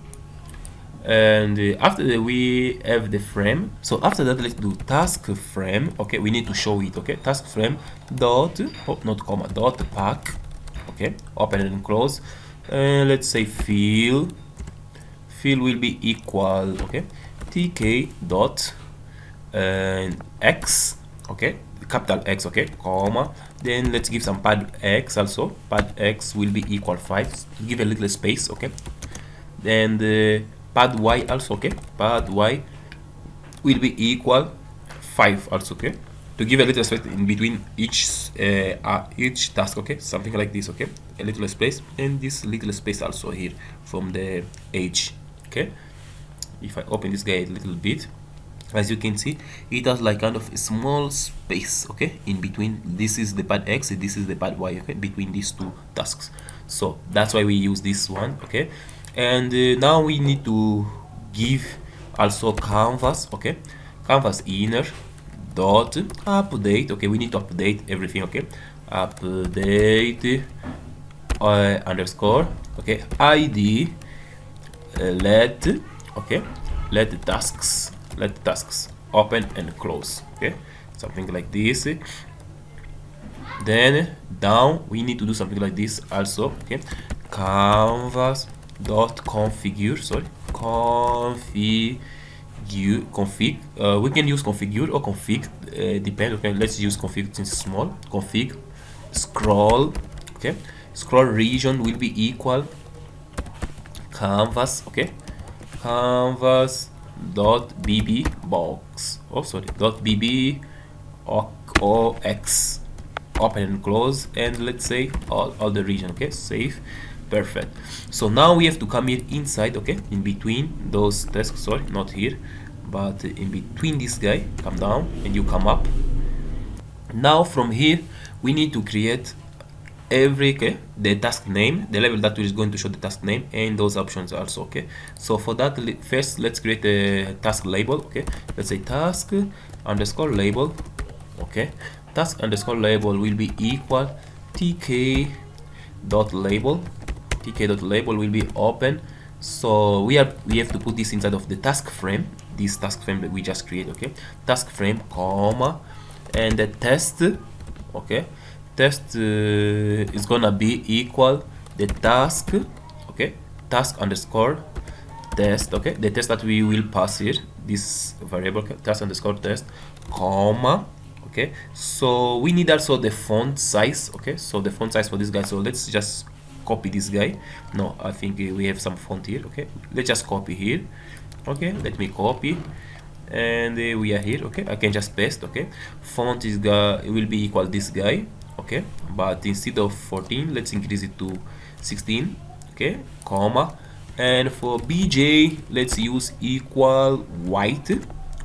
and after that we have the frame. So after that, let's do task frame. Okay, we need to show it. Okay, task frame dot, oh, not comma, dot pack. Okay, open and close. Let's say fill will be equal, okay, tk dot x. Okay, capital X. Okay, comma, then let's give some pad x also. Pad x will be equal 5, give a little space. Okay, then the pad y also. Okay, pad y will be equal 5 also. Okay, to give a little space in between each task. Okay, something like this. Okay, a little space, and this little space also here from the edge. Okay, if I open this guy a little bit, as you can see, it has like kind of a small space. Okay, in between. This is the pad x, this is the pad y. Okay, between these two tasks. So that's why we use this one. Okay, and now we need to give also canvas. Okay, canvas inner dot update. Okay, we need to update everything. Okay, update underscore. Okay, id let. Okay, let the tasks open and close. Okay, something like this. Then down we need to do something like this also. Okay, canvas dot configure. Sorry, config. We can use configure or config, depend. Okay, let's use config since it's small. Config scroll. Okay, scroll region will be equal canvas. Okay, canvas dot bb box. Oh, sorry, dot bb ox. Open and close, and let's say all the region. Okay, save. Perfect. So now we have to come here inside. Okay, in between those tasks. Sorry, not here, but in between this guy. Come down and you come up. Now from here we need to create every the task name, the label that is going to show the task name, and those options also. Okay, so for that, first let's create a task label. Okay, let's say task underscore label. Okay, task underscore label will be equal tk dot label. Tk dot label will be open. So we have to put this inside of the task frame, this task frame that we just create. Okay, task frame comma, and the test. Okay, test is gonna be equal the task. Okay, task underscore test. Okay, the test that we will pass here, this variable, okay, task underscore test comma. Okay, so we need also the font size. Okay, so the font size for this guy, so let's just copy this guy. No, I think we have some font here. Okay, let's just copy here. Okay, let me copy, and we are here. Okay, I can just paste. Okay, font is will be equal this guy. Okay, but instead of 14, let's increase it to 16. Okay, comma, and for bj let's use equal white.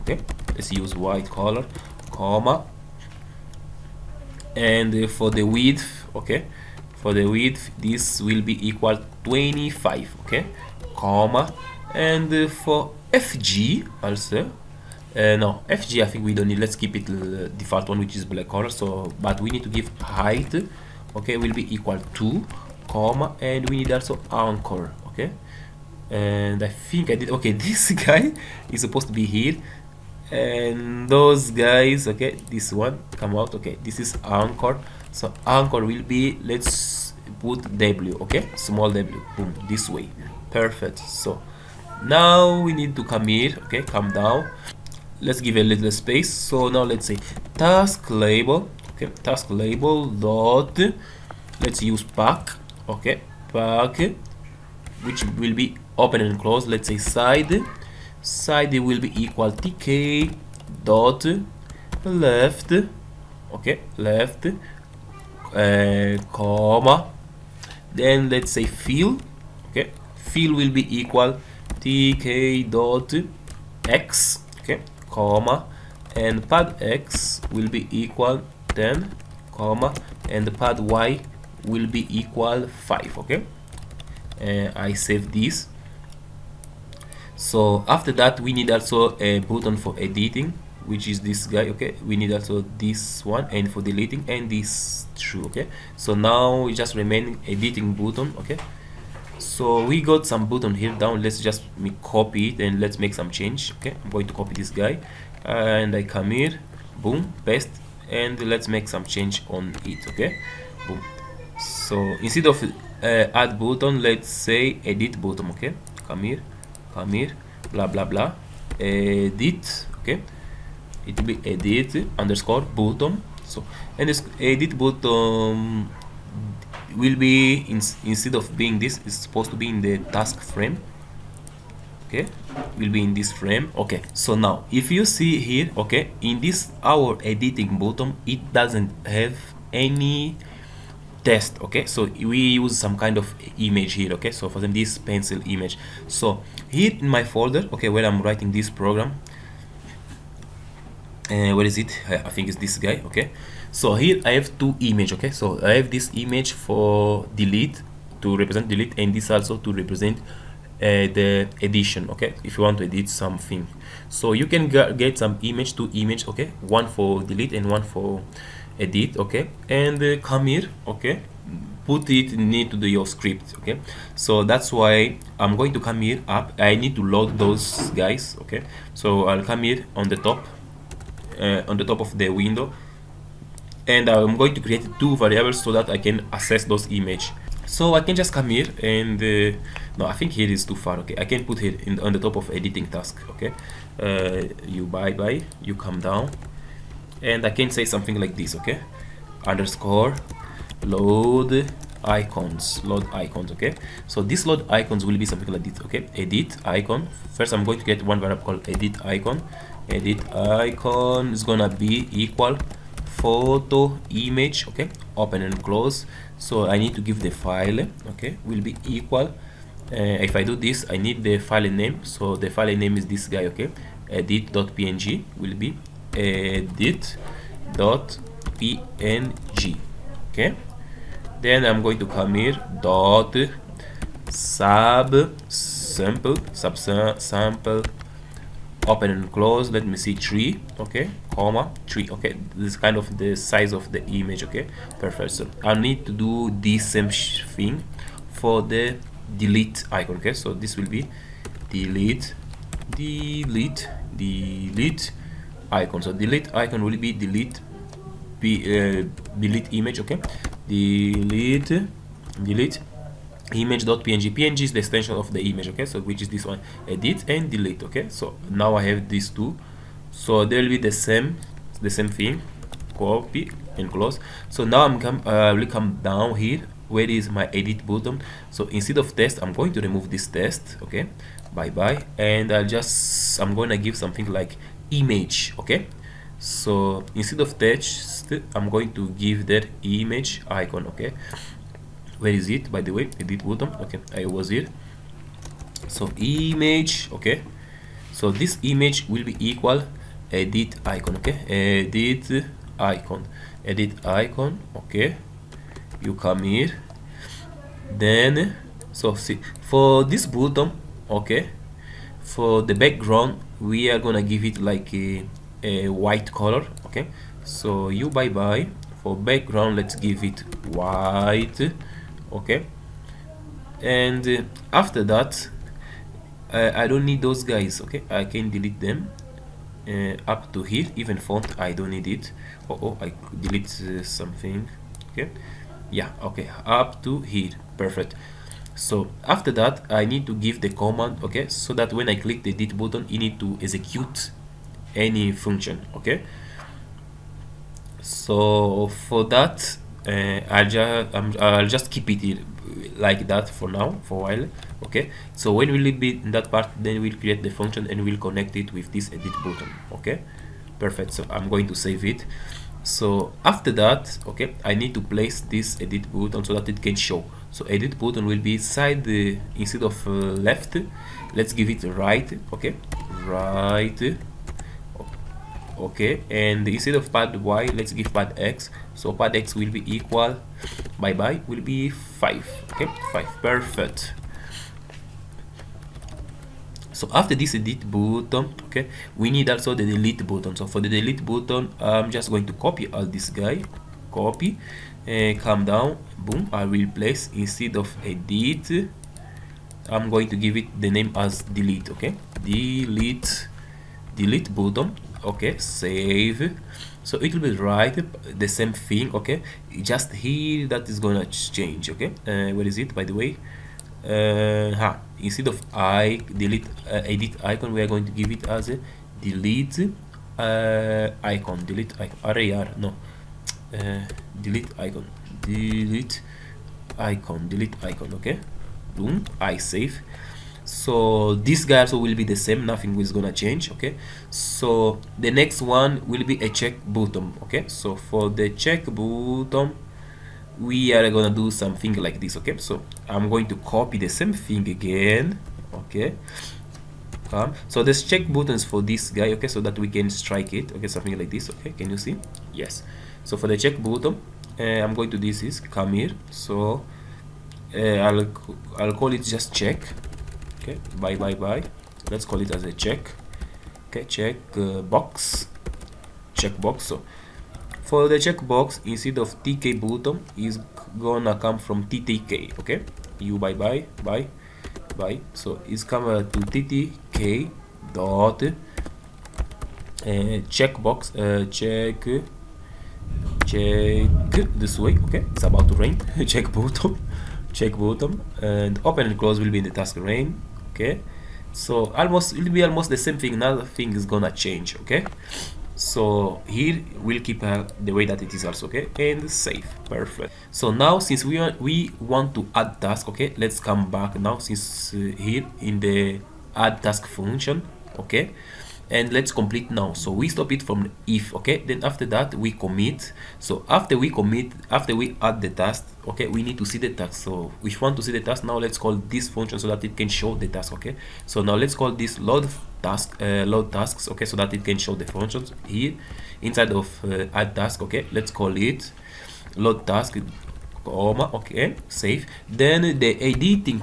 Okay, let's use white color, comma, and for the width, okay, for the width this will be equal 25. Okay, comma, and for fg also, no, fg I think we don't need, let's keep it default one, which is black color. So but we need to give height. Okay, will be equal to, comma, and we need also anchor. Okay, and I think I did. Okay, this guy is supposed to be here, and those guys, okay, this one come out. Okay, this is anchor, so anchor will be, let's put w. Okay, small w, boom, this way, perfect. So now we need to come here. Okay, come down, let's give a little space. So now let's say task label. Okay, task label dot, let's use pack. Okay, pack, which will be open and close. Let's say side will be equal tk dot left. Okay, left, comma, then let's say fill. Okay, fill will be equal tk dot x. Okay, comma, and pad x will be equal 10, comma, and the pad y will be equal 5. Okay, I save this. So after that we need also a button for editing, which is this guy. Okay, we need also this one, and for deleting, and this true. Okay, so now we just remain editing button. Okay, so we got some button here down. Let's just copy it and let's make some change. Okay, I'm going to copy this guy, and I come here, boom, paste, and let's make some change on it. Okay, boom. So instead of add button, let's say edit button. Okay, come here, blah blah blah, edit. Okay, it will be edit underscore button. So, and this edit button will be instead of being this, it's supposed to be in the task frame. Okay, will be in this frame. Okay, so now if you see here, okay, in this our editing button, it doesn't have any test. Okay, so we use some kind of image here. Okay, so for them, this pencil image. So here in my folder, okay, where I'm writing this program, where is it? I think it's this guy. Okay, so here I have two images. Okay, so I have this image for delete, to represent delete, and this also to represent the edition. Okay, if you want to edit something, so you can get some image, two image. Okay, one for delete and one for edit. Okay, and come here. Okay, put it into your script. Okay, so that's why I'm going to come here up. I need to load those guys. Okay, so I'll come here on the top of the window, and I'm going to create two variables so that I can access those image. So I can just come here and no, I think here is too far. Okay, I can put here on the top of editing task. Okay, you come down, and I can say something like this. Okay, underscore load icons. Okay, so this load icons will be something like this. Okay, edit icon. First I'm going to get one variable called edit icon. Edit icon is gonna be equal photo image. Okay, open and close. So I need to give the file. Okay, will be equal, if I do this, I need the file name. So the file name is this guy. Okay, edit.png will be edit.png. Okay, Then I'm going to come here, dot sample, open and close, let me see, 3, okay, comma 3, okay. This is kind of the size of the image, okay, perfect. So I need to do the same thing for the delete icon, okay. So this will be delete icon. So delete icon will be delete image, okay. Delete image.png. png is the extension of the image, okay, so which is this one, edit and delete, okay. So now I have these two, so there will be the same thing, copy and close. So now will come down here, where is my edit button. So instead of test, I'm going to remove this test, okay, bye bye, and I'm going to give something like image, okay. So instead of text, I'm going to give that image icon, okay. Where is it, by the way? Edit button, okay, I was here. So image, okay. So this image will be equal edit icon, okay. Edit icon, okay. You come here, then so see, for this button, okay, for the background we are gonna give it like a white color, okay. So you bye bye, for background let's give it white, okay. And after that I don't need those guys, okay. I can delete them up to here. Even font I don't need it. I delete something, okay. Yeah, okay, up to here, perfect. So after that I need to give the command, okay, so that when I click the edit button it need to execute any function, okay. So for that I'll just keep it here like that for now, for a while, okay. So when we'll be in that part, then we'll create the function and we'll connect it with this edit button, okay, perfect. So I'm going to save it. So after that, okay, I need to place this edit button so that it can show. So edit button will be side instead of left, let's give it right, okay, right, okay. And instead of pad y, let's give pad x. So pad x will be equal, bye bye, will be 5, okay, 5, perfect. So after this edit button, okay, we need also the delete button. So for the delete button, I'm just going to copy all this guy, copy, come down, boom. I will place, instead of edit, I'm going to give it the name as delete, okay, delete button, okay, save. So it will be right, the same thing, okay, just here that is gonna change, okay. Where is it, by the way? Instead of delete edit icon, we are going to give it as a delete icon, delete icon, delete icon, okay, boom, I save. So this guy also will be the same, nothing is gonna change, okay. So the next one will be a check button, okay. So for the check button we are gonna do something like this, okay. So I'm going to copy the same thing again, okay. So there's check buttons for this guy, okay, so that we can strike it, okay, something like this, okay. Can you see? Yes. So for the check button, I'm going to come here. So I'll call it just check, okay, bye. Let's call it as a check, okay, check box. So for the checkbox, instead of TK button, is gonna come from TTK, okay. You bye. So it's come to TTK dot checkbox, check this way, okay. It's about to rain. check button, and open and close will be in the task rain, okay. So it will be almost the same thing. Nothing is gonna change, okay. So here we'll keep the way that it is also, okay, and save, perfect. So now since we want to add task, okay, let's come back now, since here in the add task function, okay, and let's complete now. So we stop it from if, okay, then after that we commit. So after we add the task, okay, we need to see the task. So we want to see the task. Now let's call this function so that it can show the task, okay. So now let's call this load tasks, okay, so that it can show the functions here inside of add task, okay. Let's call it load task, comma, okay, save. Then the editing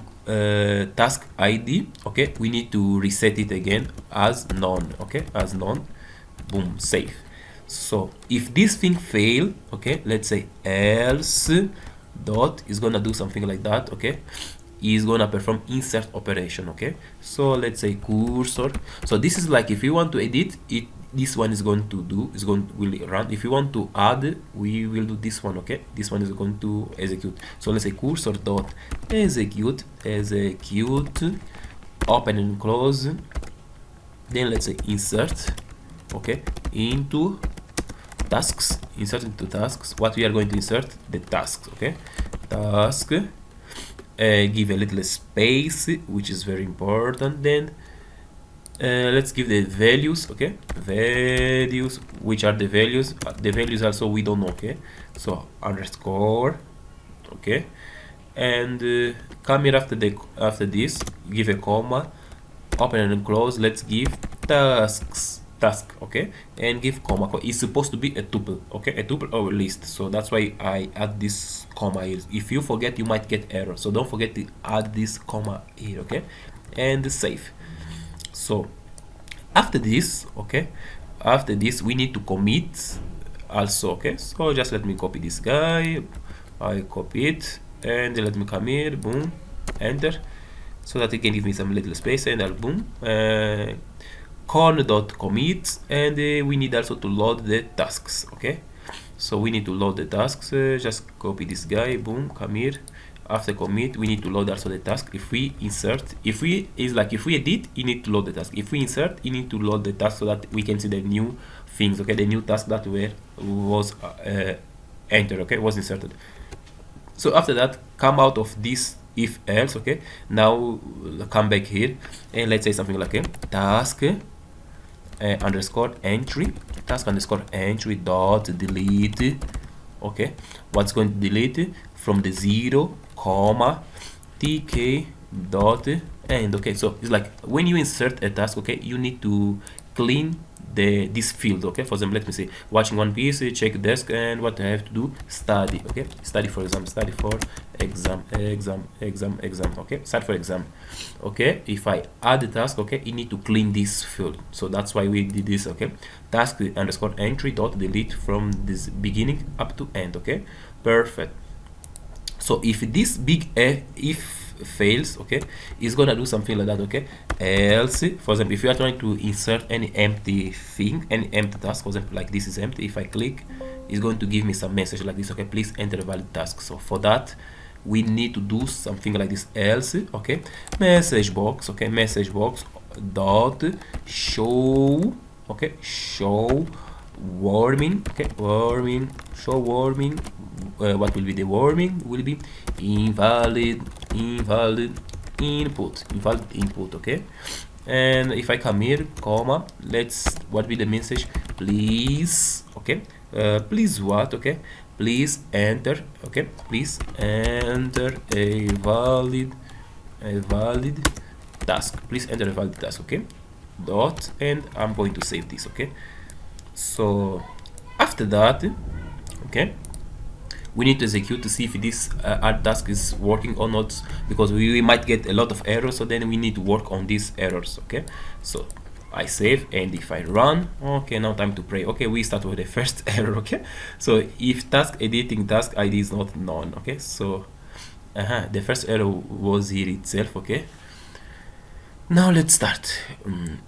task ID, okay, we need to reset it again as none, okay, as none. Boom, save. So if this thing fail, okay, let's say else dot is gonna do something like that, okay, is gonna perform insert operation, okay. So let's say cursor. So this is like if you want to edit it, this one is going to do, will run. If you want to add, we will do this one, okay. This one is going to execute. So let's say cursor dot execute, open and close. Then let's say insert, okay, into tasks, insert into tasks. What we are going to insert? The tasks, okay. Task, give a little space, which is very important. Then let's give the values, okay, values. Which are the values? The values also we don't know, okay. So underscore, okay, and come here after this, give a comma, open and close. Let's give task, okay, and give comma. It's supposed to be a tuple, okay, a tuple or a list. So that's why I add this comma here. If you forget, you might get error, so don't forget to add this comma here, okay, and save. So after this, okay, after this we need to commit also, okay. So just let me copy this guy, I copy it, and let me come here, boom, enter, so that it can give me some little space, and I'll boom, con.commit, and we need also to load the tasks, okay. So we need to load the tasks, just copy this guy, boom, come here. After commit, we need to load also the task. If we insert, if we edit, you need to load the task. If we insert, you need to load the task so that we can see the new things, okay, the new task that was entered, okay, was inserted. So after that, come out of this if else, okay. Now come back here and let's say something like task underscore entry, task underscore entry dot delete, okay. What's going to delete? From the 0, comma, tk dot end, okay. So it's like when you insert a task, okay, you need to clean this field, okay. For example, let me say watching One Piece, check desk, and what I have to do, study, okay, study for exam, study for exam, okay, study for exam, okay. If I add the task, okay, you need to clean this field, so that's why we did this, okay. Task underscore entry dot delete from this beginning up to end, okay, perfect. So if this big if fails, okay, it's gonna do something like that, okay. Else, for example, if you are trying to insert any empty thing, any empty task, for example, like this is empty, if I click, it's going to give me some message like this, okay, please enter a valid task. So for that, we need to do something like this, else, okay, message box, okay, message box dot show, okay, show warming, okay, warming, show warming. What will be the warming? Will be invalid input, okay. And if I come here, comma, what will be the message? Please, okay, please what, okay, please enter, okay, please enter a valid task, please enter a valid task, okay, dot, and I'm going to save this, okay. So after that, okay, we need to execute to see if this add task is working or not, because we might get a lot of errors, so then we need to work on these errors, okay. So I save, and if I run, okay, now time to pray. Okay, we start with the first error, okay. So if task editing task ID is not known, okay, so the first error was here itself, okay. Now let's start.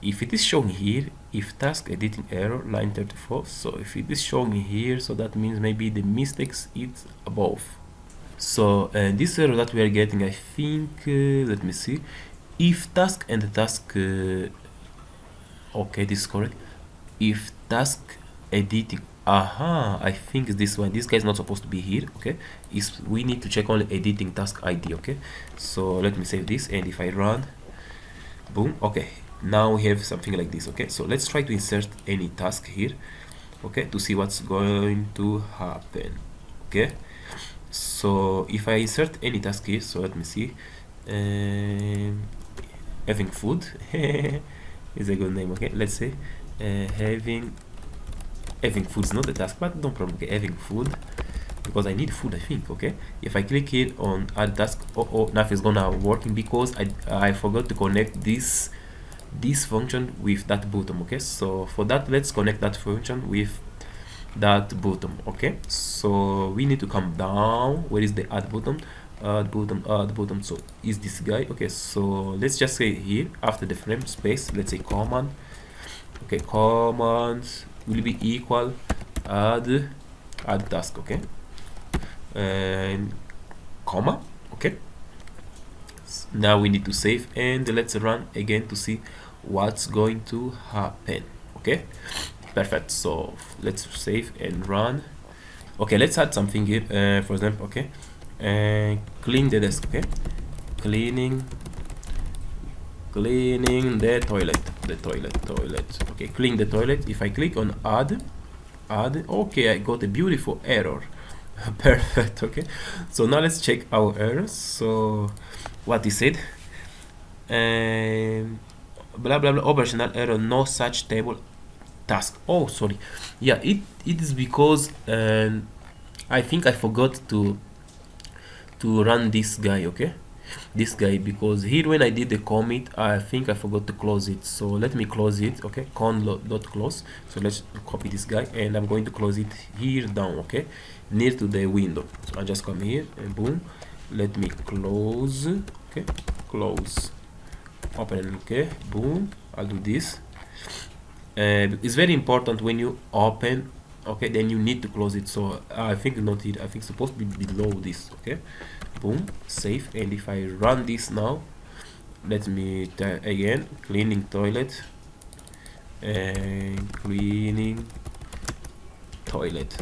If it is showing here, if task editing error line 34, so if it is showing here, so that means maybe the mistakes is above. So this error that we are getting, I think, let me see, if task and the task, okay, this is correct. If task editing, I think this one, this guy is not supposed to be here, okay. We need to check only editing task ID, okay. So let me save this, and if I run, boom, okay, now we have something like this, okay. So let's try to insert any task here, okay, to see what's going to happen, okay. So if I insert any task here, so let me see, having food is a good name, okay. Let's say having food is not a task, but no problem, okay. Having food, because I need food, I think. Okay, if I click here on add task, nothing's gonna working because I forgot to connect this function with that bottom. Okay, so for that, let's connect that function with that bottom. Okay, so we need to come down. Where is the add bottom? Add bottom. So is this guy? Okay, so let's just say here after the frame space, let's say command. Okay, command will be equal add task. Okay, and comma. Okay, now we need to save and let's run again to see what's going to happen. Okay, perfect. So let's save and run. Okay, let's add something here. For example, okay, clean the desk. Okay, cleaning the toilet. Okay, clean the toilet. If I click on add, okay, I got a beautiful error. Perfect. Okay, so now let's check our errors. So what is it? Blah blah blah, operational error, no such table task. Oh, sorry, yeah, it is because I think I forgot to run this guy. Okay, this guy, because here when I did the commit, I think I forgot to close it. So let me close it. Okay, close. So let's copy this guy and I'm going to close it here down. Okay, near to the window. So I just come here and boom, let me close. Okay, close, open. Okay, boom, I'll do this. It's very important when you open, okay, then you need to close it. So I think not here, I think it's supposed to be below this. Okay, boom, save. And if I run this now, let me again, cleaning toilet and cleaning toilet.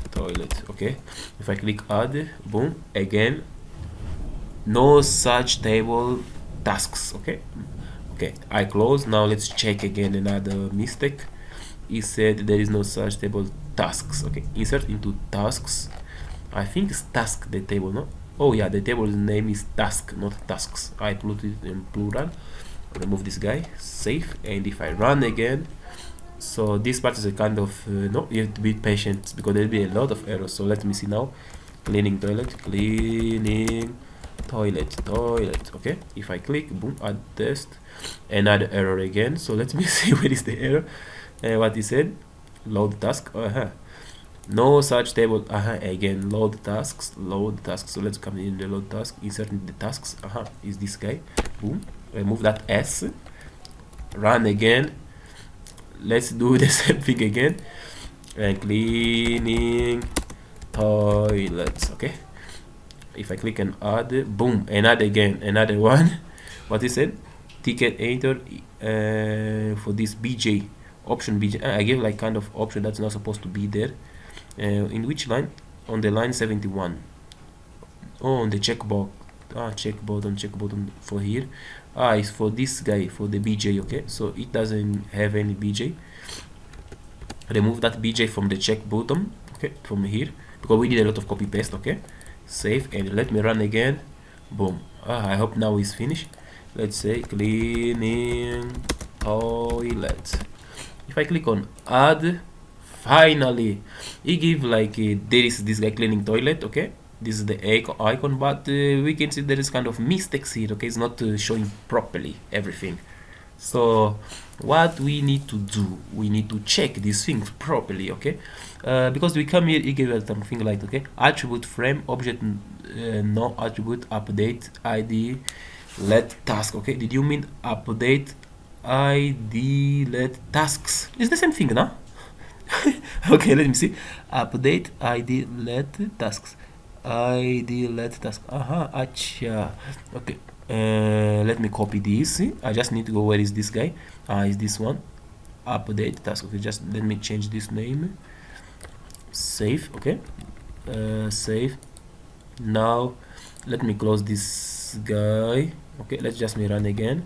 Okay, if I click add, boom, again, no such table tasks. Okay, I close. Now let's check again another mistake. It said there is no such table tasks. Okay, insert into tasks. I think it's task the table, no? Oh yeah, the table's name is task, not tasks. I put it in plural. Remove this guy, save. And if I run again, so this part is a kind of no, you have to be patient because there'll be a lot of errors. So let me see now. Cleaning toilet. Okay, if I click, boom, add test, another error again. So let me see where is the error. What is said? Load task. No such table. Again, load tasks. So let's come in the load task, insert in the tasks. Is this guy? Boom, remove that S, run again. Let's do the same thing again. And cleaning toilets. Okay, if I click and add, boom, and add again, another one. What is it? Ticket enter for this BJ option. BJ, I gave like kind of option that's not supposed to be there. In which line? On the line 71. Oh, on the checkbox. Check button for here. It's for this guy, for the BJ. Okay, so it doesn't have any BJ. Remove that BJ from the check button. Okay, from here, because we did a lot of copy paste. Okay, save and let me run again. Boom. I hope now it's finished. Let's say cleaning toilet. If I click on add, finally it gives like there is this guy cleaning toilet. Okay, this is the icon, but we can see there is kind of mistakes here. Okay, it's not showing properly everything. So what we need to do, we need to check these things properly. Okay, because we come here, it gives us something like, okay, attribute frame object, no attribute update id let task. Okay, did you mean update id let tasks? It's the same thing, no? Okay, let me see. Update id let tasks. id let task. Acha. Okay, let me copy this. I just need to go, where is this guy? Is this one? Update task. Okay, just let me change this name. Save. Okay, save. Now let me close this guy. Okay, let's just run again.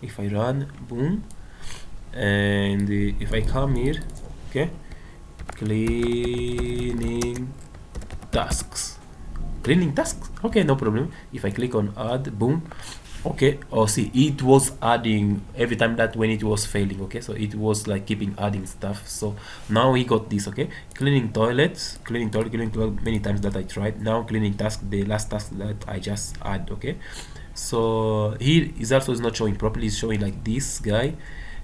If I run, boom, and if I come here, okay, cleaning tasks. Okay, no problem. If I click on add, boom, Okay, or see, it was adding every time that when it was failing. Okay, so it was like keeping adding stuff. So now we got this. Okay, cleaning toilets, cleaning toilet, many times that I tried. Now cleaning task, the last task that I just add. Okay, so here is also is not showing properly. It's showing like this guy,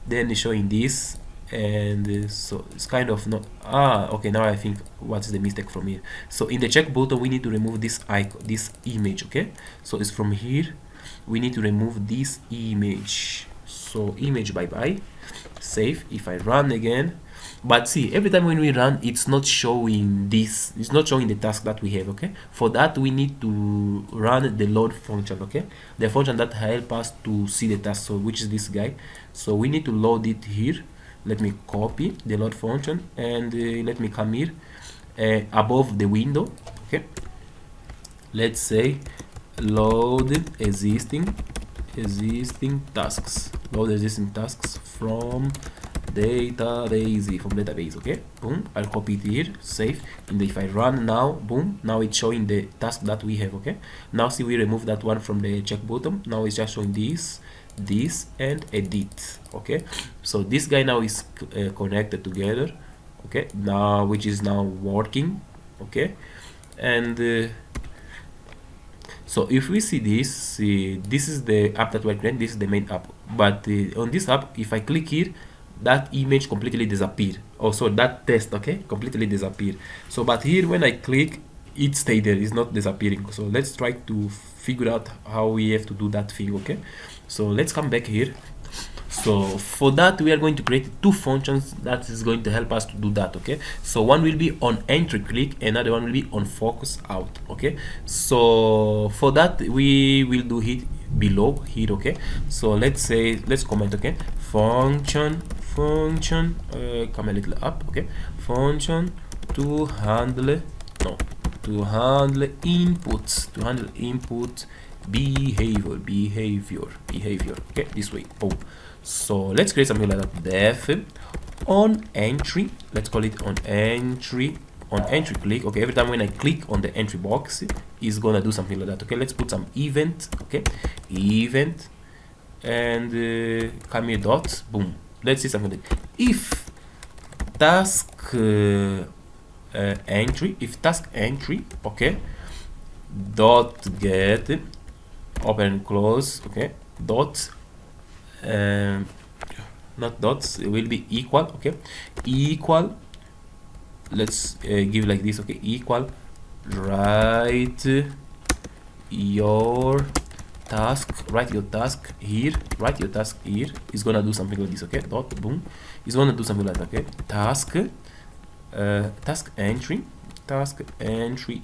then it's showing this, and so it's kind of not. Okay, now I think what's the mistake from here. So in the check button we need to remove this icon, this image. Okay, so it's from here we need to remove this image. So image, bye bye, save. If I run again, but see, every time when we run, it's not showing this, it's not showing the task that we have. Okay, for that we need to run the load function. Okay, the function that help us to see the task, so which is this guy. So we need to load it here. Let me copy the load function, and let me come here above the window. Okay, let's say load existing tasks, load existing tasks from database. Okay, boom, I'll copy it here, save, and if I run now, boom, now it's showing the task that we have. Okay, now see, we remove that one from the check button. Now it's just showing this and edit. Okay, so this guy now is connected together. Okay, now which is now working. Okay, and so if we see this, this is the app that we're creating, this is the main app, but on this app, if I click here, that image completely disappear. Also that test, okay, completely disappear. So but here when I click, it stay there, it's not disappearing. So let's try to figure out how we have to do that thing. Okay, so let's come back here. So for that we are going to create two functions that is going to help us to do that. Okay, so one will be on entry click, another one will be on focus out. Okay, so for that we will do it below here. Okay, so let's comment. Okay, function come a little up. Okay, function to handle input behavior. Okay, this way. Boom. So let's create something like that. Def on entry, let's call it on entry click. Okay, every time when I click on the entry box, it's gonna do something like that. Okay, let's put some event. Okay, event, and come here dot, boom. Let's see something like, if task entry, okay, dot get, open and close. Okay, dot not dots, it will be equal. Okay, equal, let's give like this. Okay, equal, write your task here, is gonna do something like this. Okay, dot, boom, is gonna do something like that. Okay, task entry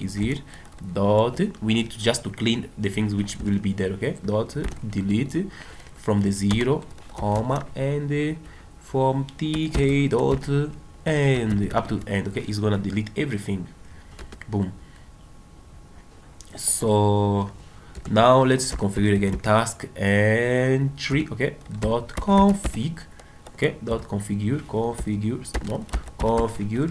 is here, dot, we need to just to clean the things which will be there. Okay, dot delete from the 0, comma, and from tk dot and up to end. Okay, it's gonna delete everything. Boom. So now let's configure again task entry. Okay, dot config. Okay, dot configure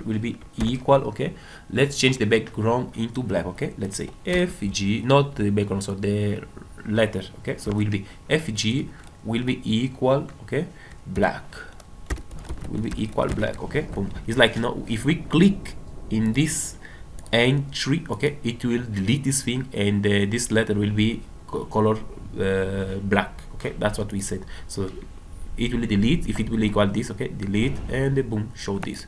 will be equal. Okay, let's change the background into black. Okay, let's say fg, not the background, so the letter. Okay, so will be fg will be equal, okay, black, okay, boom. It's like, you know, if we click in this entry, okay, it will delete this thing, and this letter will be color black. Okay, that's what we said. So it will delete if it will equal this. Okay, delete, and boom, show this,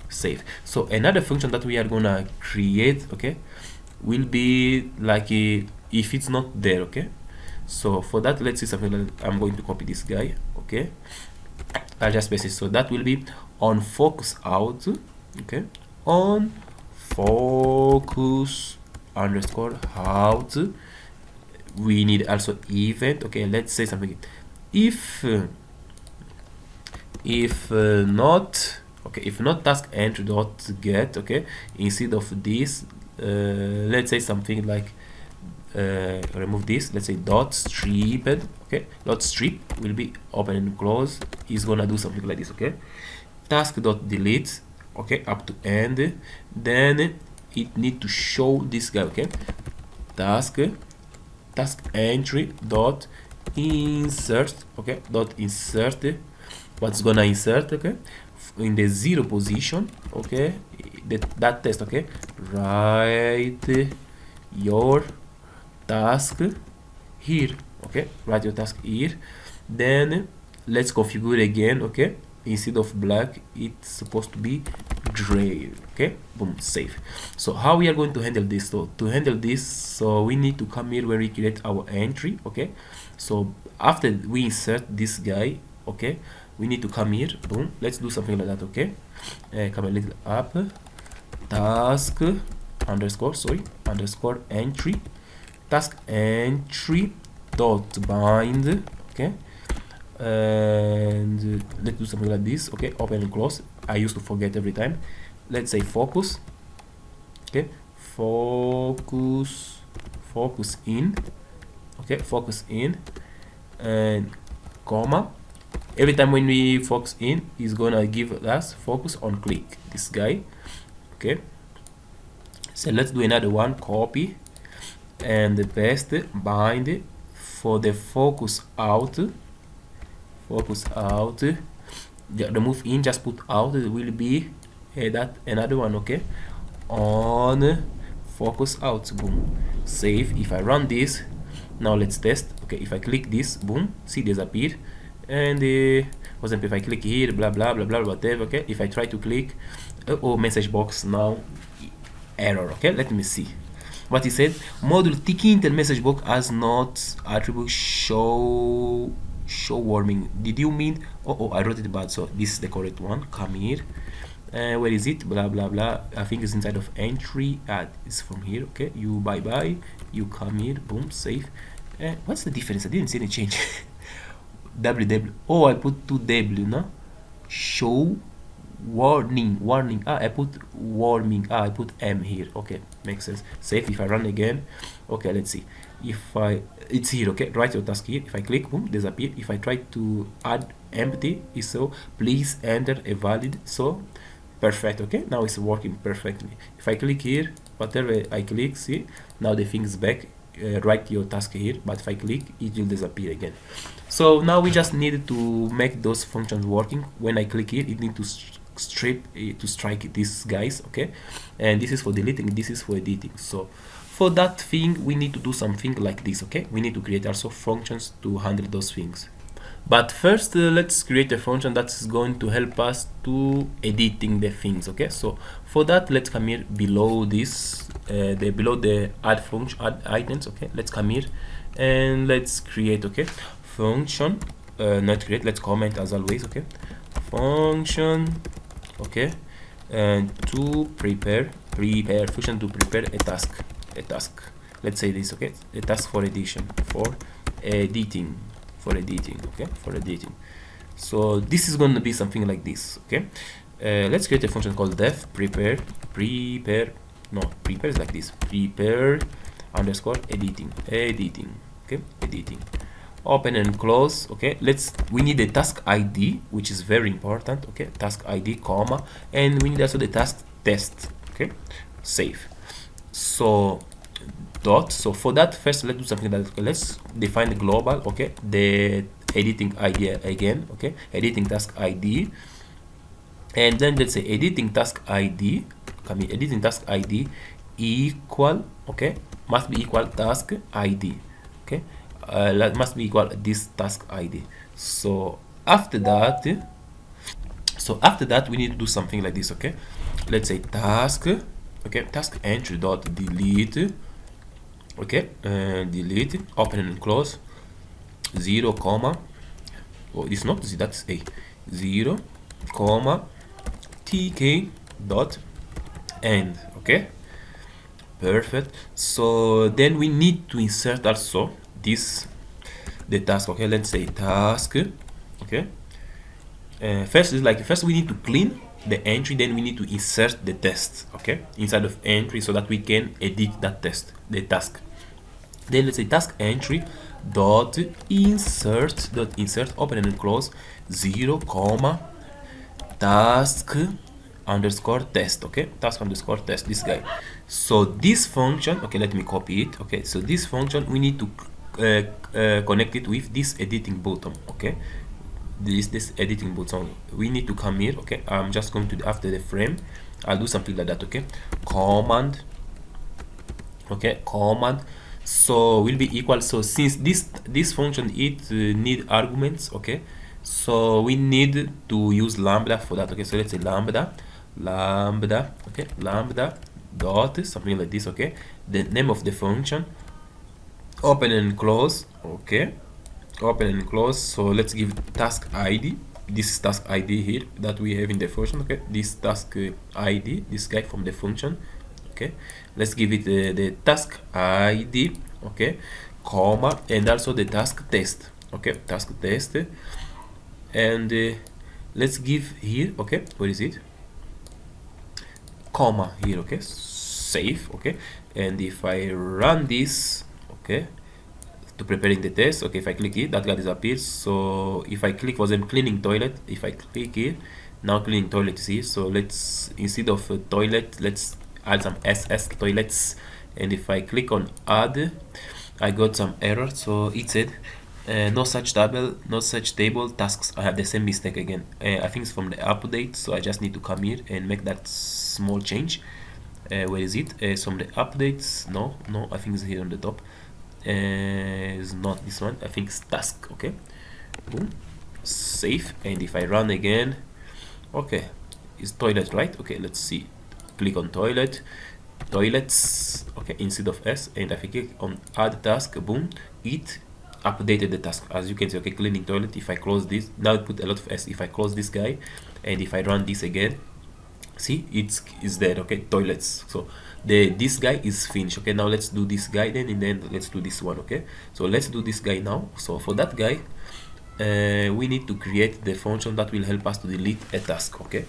save. So another function that we are gonna create, okay, will be like if it's not there. Okay, so for that, let's see something like, I'm going to copy this guy. Okay, I'll just paste it. So that will be on focus out. Okay, on focus underscore out. We need also event. Okay, let's say something, if not, okay, if not task entry dot get. Okay, instead of this, let's say something like remove this, let's say dot stripped. Okay, dot strip will be open and close, is gonna do something like this. Okay, task dot delete, okay, up to end, then it need to show this guy. Okay, task entry dot insert, okay, dot insert, what's gonna insert, okay, in the 0 position, okay, that test, okay, write your task here, okay, write your task here. Then let's configure again, okay, instead of black it's supposed to be gray, okay, boom, save. So how we are going to handle this? So to handle this, so we need to come here when we create our entry, okay. So after we insert this guy, okay, we need to come here, boom, let's do something like that, okay. Come a little up, task underscore, sorry, underscore entry, task entry dot bind, okay, and let's do something like this, okay, open and close. I used to forget every time. Let's say focus, okay, focus in, okay, focus in, and comma. Every time when we focus in, is gonna give us focus on click, this guy, okay. So let's do another one, copy and paste, bind for the focus out, the move in, just put out, it will be that another one, okay, on focus out, boom, save. If I run this now, let's test, okay, if I click this, boom, see disappear. And for example, if I click here, blah blah blah blah, whatever, okay, if I try to click, oh, message box now error, okay. Let me see what he said. Module Tkinter message box has not attribute show warming. Did you mean, oh, I wrote it bad, so this is the correct one. Come here, where is it, blah blah blah, I think it's inside of entry, it's from here, okay. You bye, you come here, boom, save. What's the difference? I didn't see any change. W, oh, I put 2W, no, show warning, I put warming, I put M here, okay, makes sense. Save. If I run again, okay, let's see if it's here, okay, write your task here. If I click, boom, disappear. If I try to add empty, is so please enter a valid, so perfect, okay, now it's working perfectly. If I click here, whatever I click, see, now the thing is back. Write your task here, but if I click, it will disappear again. So now we just need to make those functions working. When I click here, it needs to strike these guys, okay, and this is for deleting, this is for editing. So for that thing, we need to do something like this, okay. We need to create also functions to handle those things. But first, let's create a function that's going to help us to editing the things, okay. So for that, let's come here below this, below the add function, add items, okay. Let's come here and let's create, okay, function, not create, let's comment as always, okay, function, okay, and to prepare function to prepare a task, let's say this, okay, a task for editing, okay, for editing. So this is going to be something like this, okay. Let's create a function called def prepare is like this, prepare underscore editing, okay, editing, open and close, okay. We need the task ID, which is very important, okay, task ID, comma, and we need also the task test, okay, save. So for that, first let's do something like, okay, let's define the global, okay, the editing ID again, okay, editing task ID, and then let's say editing task ID, come here, editing task ID equal, okay, must be equal task ID, okay, must be equal this task ID. So after that we need to do something like this, okay. Let's say task, okay, task entry dot delete, okay, delete, open and close, 0 comma, oh, it's not Z, that's A, 0 comma tk dot end, okay, perfect. So then we need to insert also the task, okay. Let's say task, okay, first we need to clean the entry, then we need to insert the test, okay, inside of entry, so that we can edit that the task. Then let's say task entry dot insert open and close, 0 comma task underscore test, okay, task underscore test, this guy. So this function, okay, let me copy it, okay. So this function we need to connect it with this editing button. Okay, this editing button. We need to come here. Okay, I'm just going to, after the frame, I'll do something like that. Okay, command. Okay, command. So will be equal. So since this function it need arguments. Okay, so we need to use lambda for that. Okay, so let's say lambda. Okay, lambda dot something like this. Okay, the name of the function, open and close. Okay, open and close. So let's give task id. This is task id here that we have in the function. Okay, this task id, this guy from the function. Okay, let's give it the task id. Okay, comma, and also the task test. Okay, task test, and let's give here. Okay, where is it? Comma here. Okay, save. Okay, and if I run this, okay, to preparing the test. Okay, if I click it, that guy disappears. So if I click, was in cleaning toilet, if I click here, now cleaning toilet is here. So let's, instead of toilet, let's add some ss toilets. And if I click on add, I got some error. So it said no such table tasks. I have the same mistake again. I think it's from the update, so I just need to come here and make that small change. Where is it? It's from the updates. No, I think it's here on the top. Is not this one. I think it's task. Okay, boom, save. And if I run again, okay, it's toilet, right? Okay, let's see. Click on toilets. Okay, instead of s, and if I click on add task, boom, it updated the task, as you can see. Okay, cleaning toilet. If I close this, now it put a lot of s. If I close this guy, and if I run this again, see, it's there. Okay, toilets. So this guy is finished. Okay, now let's do this guy then, and then let's do this one. Okay, so let's do this guy now. So for that guy, we need to create the function that will help us to delete a task. Okay,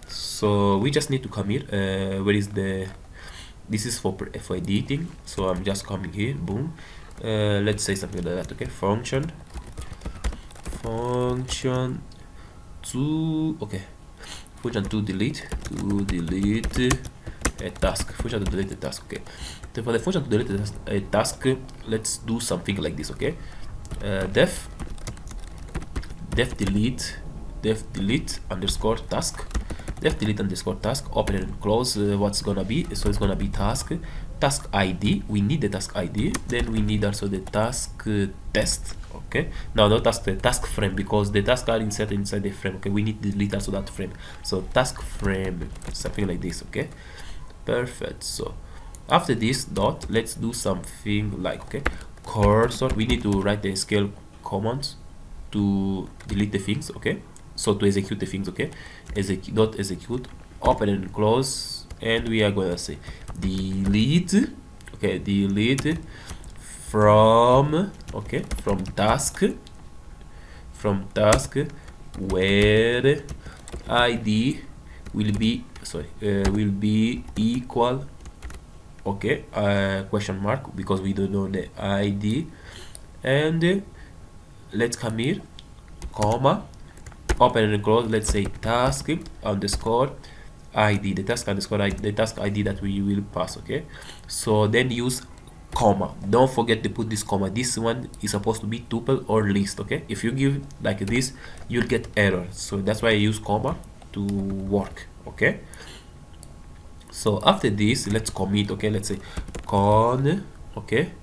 so we just need to come here. Where is the, this is for editing. So I'm just coming here, boom. Let's say something like that. Okay, function to, okay, function to delete a task. Function to delete a task. Okay, so for the function to delete a task, let's do something like this. Okay, def delete underscore task. Def delete underscore task, open and close. What's gonna be? So it's gonna be task id. We need the task id. Then we need also the task test. Okay, now not task frame, because the tasks are inserted inside the frame. Okay, we need to delete also that frame. So task frame, something like this. Okay, perfect. So after this dot, let's do something like, okay, cursor. We need to write the scale commands to delete the things. Okay, so to execute the things. Okay, execute, open and close, and we are going to say delete. Okay, delete from, okay, from task where id will be, will be equal, okay, question mark, because we don't know the id. And let's come here, comma, open and close. Let's say task underscore id, the task underscore id, the task id that we will pass. Okay, so then use comma. Don't forget to put this comma. This one is supposed to be tuple or list. Okay, if you give like this, you'll get error. So that's why I use comma to work. Okay, so after this, let's commit. Okay, let's say con. Okay,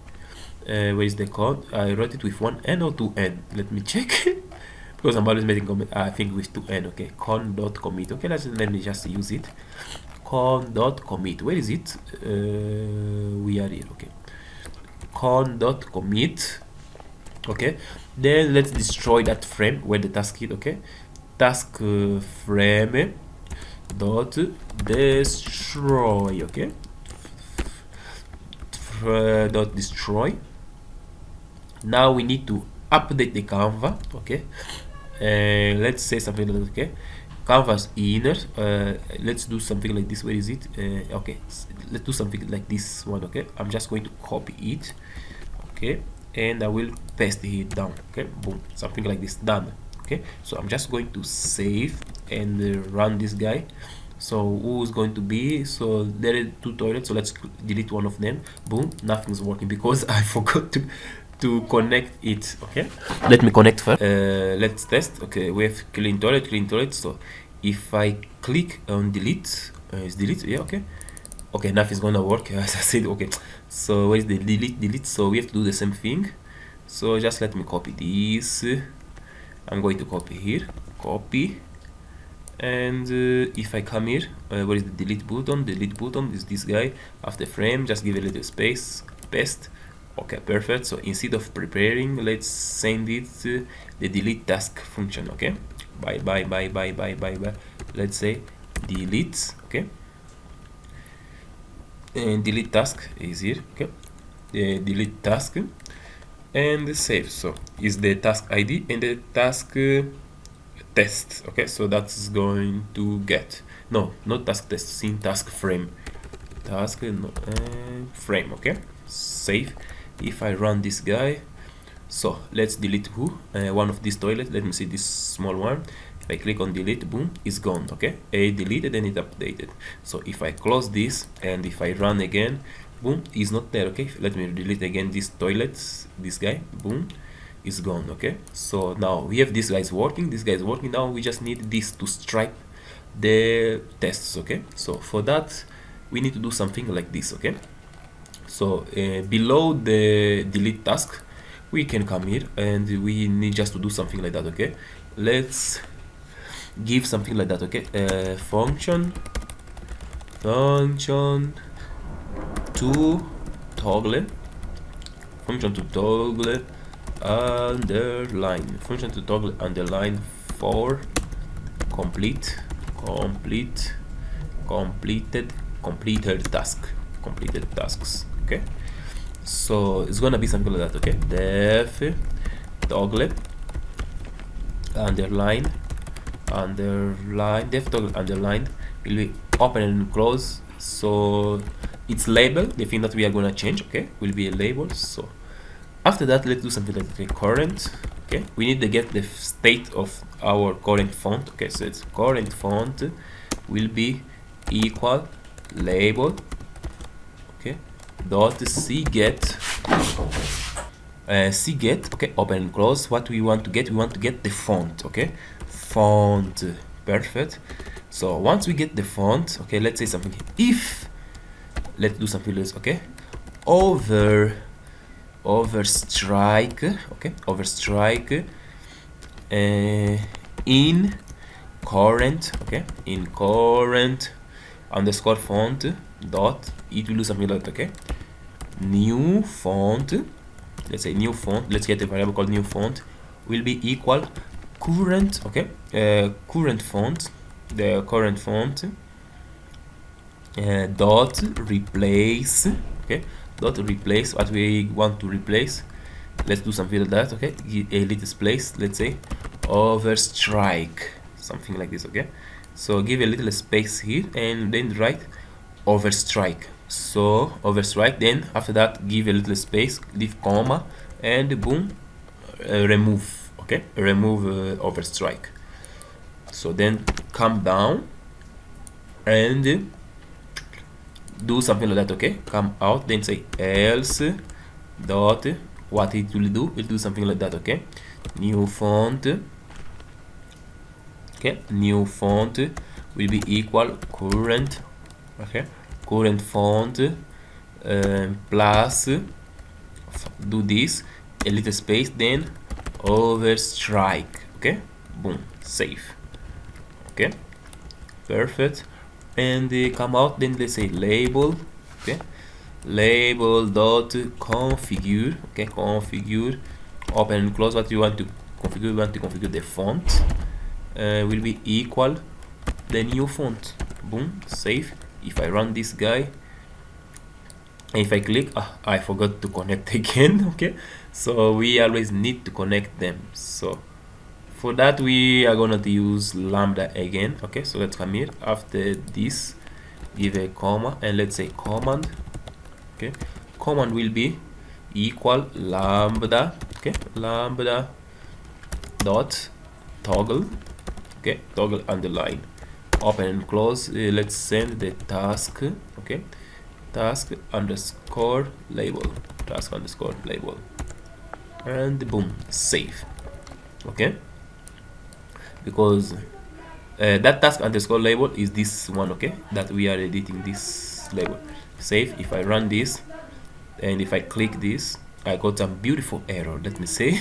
where is the con? I wrote it with one n or two n. Let me check. Because I'm always making comment, I think with 2n. Okay, con dot commit. Okay, let me just use it. Con dot commit. Where is it? We are here. Okay, con dot commit. Okay, then let's destroy that frame where the task is. Okay, task frame dot destroy. Okay, dot destroy. Now we need to update the canvas. Okay, let's say something like, okay, canvas inner. Let's do something like this. Where is it? Okay, let's do something like this one. Okay, I'm just going to copy it. Okay, and I will paste it down. Okay, boom, something like this, done. Okay, so I'm just going to save and run this guy. So who's going to be, so there are two toilets, so let's delete one of them. Boom, nothing's working because I forgot to connect it. Okay, let me connect first. Let's test. Okay, we have clean toilet. So if I click on delete, is delete, yeah, okay, nothing's gonna work as I said. Okay, so where is the delete? So we have to do the same thing. So just let me copy this. I'm going to copy here, copy, and if I come here, where is the delete button? Delete button is this guy after frame. Just give a little space, paste. Okay, perfect. So instead of preparing, let's send it the delete task function. Okay, bye. Let's say delete. Okay, and delete task is here. Okay, delete task and save. So is the task ID and the task test. Okay, so that's going to get, no, not task test, sin task frame, task frame. Okay, save. If I run this guy, so let's delete one of these toilets. Let me see this small one. If I click on delete, boom, it's gone. Okay, a deleted and it updated. So if I close this and if I run again, boom, is not there. Okay, let me delete again this toilet, this guy, boom, is gone. Okay, so now we have this guy is working, now we just need this to stripe the tests. Okay, so for that we need to do something like this. Okay, so below the delete task we can come here and we need just to do something like that. Okay, let's give something like that. Okay, function to toggle underline, function to toggle underline for completed tasks. Okay, so it's gonna be something like that. Okay, def toggle underline def toggle underline will be open and close. So it's label, the thing that we are gonna change. Okay, will be a label. So after that, let's do something like current. Okay, we need to get the state of our current font. Okay, so it's current font will be equal label. Okay, dot cget okay, open and close. What we want to get, the font. Okay, font, perfect. So once we get the font, okay, let's say something. If let's do something else. Okay, overstrike. Okay, overstrike in current. Okay, in current underscore font dot, it will do something like that. Okay, new font, let's say new font, let's get a variable called new font will be equal current. Okay, current font, the current font dot replace. Okay, dot replace what we want to replace. Let's do something like that. Okay, give a little space, let's say overstrike, something like this. Okay, so give a little space here and then write overstrike. So overstrike, then after that give a little space, leave comma, and boom, remove. Okay, remove overstrike. So then come down and do something like that. Okay, come out, then say else dot, what it will do something like that. Okay, new font. Okay, new font will be equal current. Okay, current font plus, do this, a little space, then overstrike. Okay, boom, save. Okay, perfect. And come out, then let's say label. Okay, label dot configure. Okay, configure, open and close. What you want to configure? You want to configure the font will be equal the new font. Boom, save. If I run this guy, if I click, I forgot to connect again. Okay, so we always need to connect them. So for that we are going to use lambda again. Okay, so let's come here, after this give a comma, and let's say command. Okay, command will be equal lambda. Okay, lambda dot toggle. Okay, toggle underline. open and close. Let's send the task, okay, task underscore label, task underscore label, and boom, save. Okay, because that task underscore label is this one, okay, that we are editing this label. Save. If I run this and if I click this, I got a beautiful error. Let me say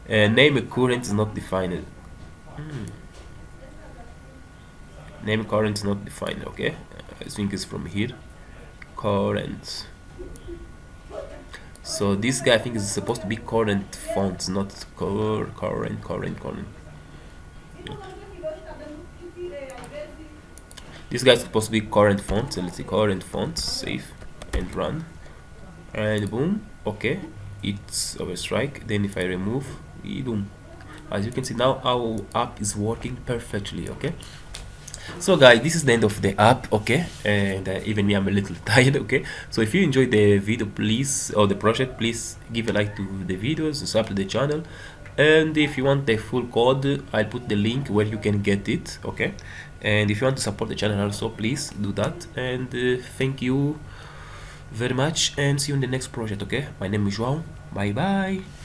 name current is not defined. Name current is not defined. Okay, I think it's from here, current. So this guy, I think, is supposed to be current font, not current. This guy is supposed to be current font. So let's see, current font, save and run, and boom. Okay, it's our strike. Then if I remove, boom, as you can see now our app is working perfectly. Okay, so guys, this is the end of the app. Okay, and even me, I'm a little tired. Okay, so if you enjoyed the video, please, or the project, please give a like to the videos, subscribe to the channel, and if you want the full code, I'll put the link where you can get it. Okay, and if you want to support the channel also, please do that. And thank you very much, and see you in the next project. Okay, my name is João. Bye bye.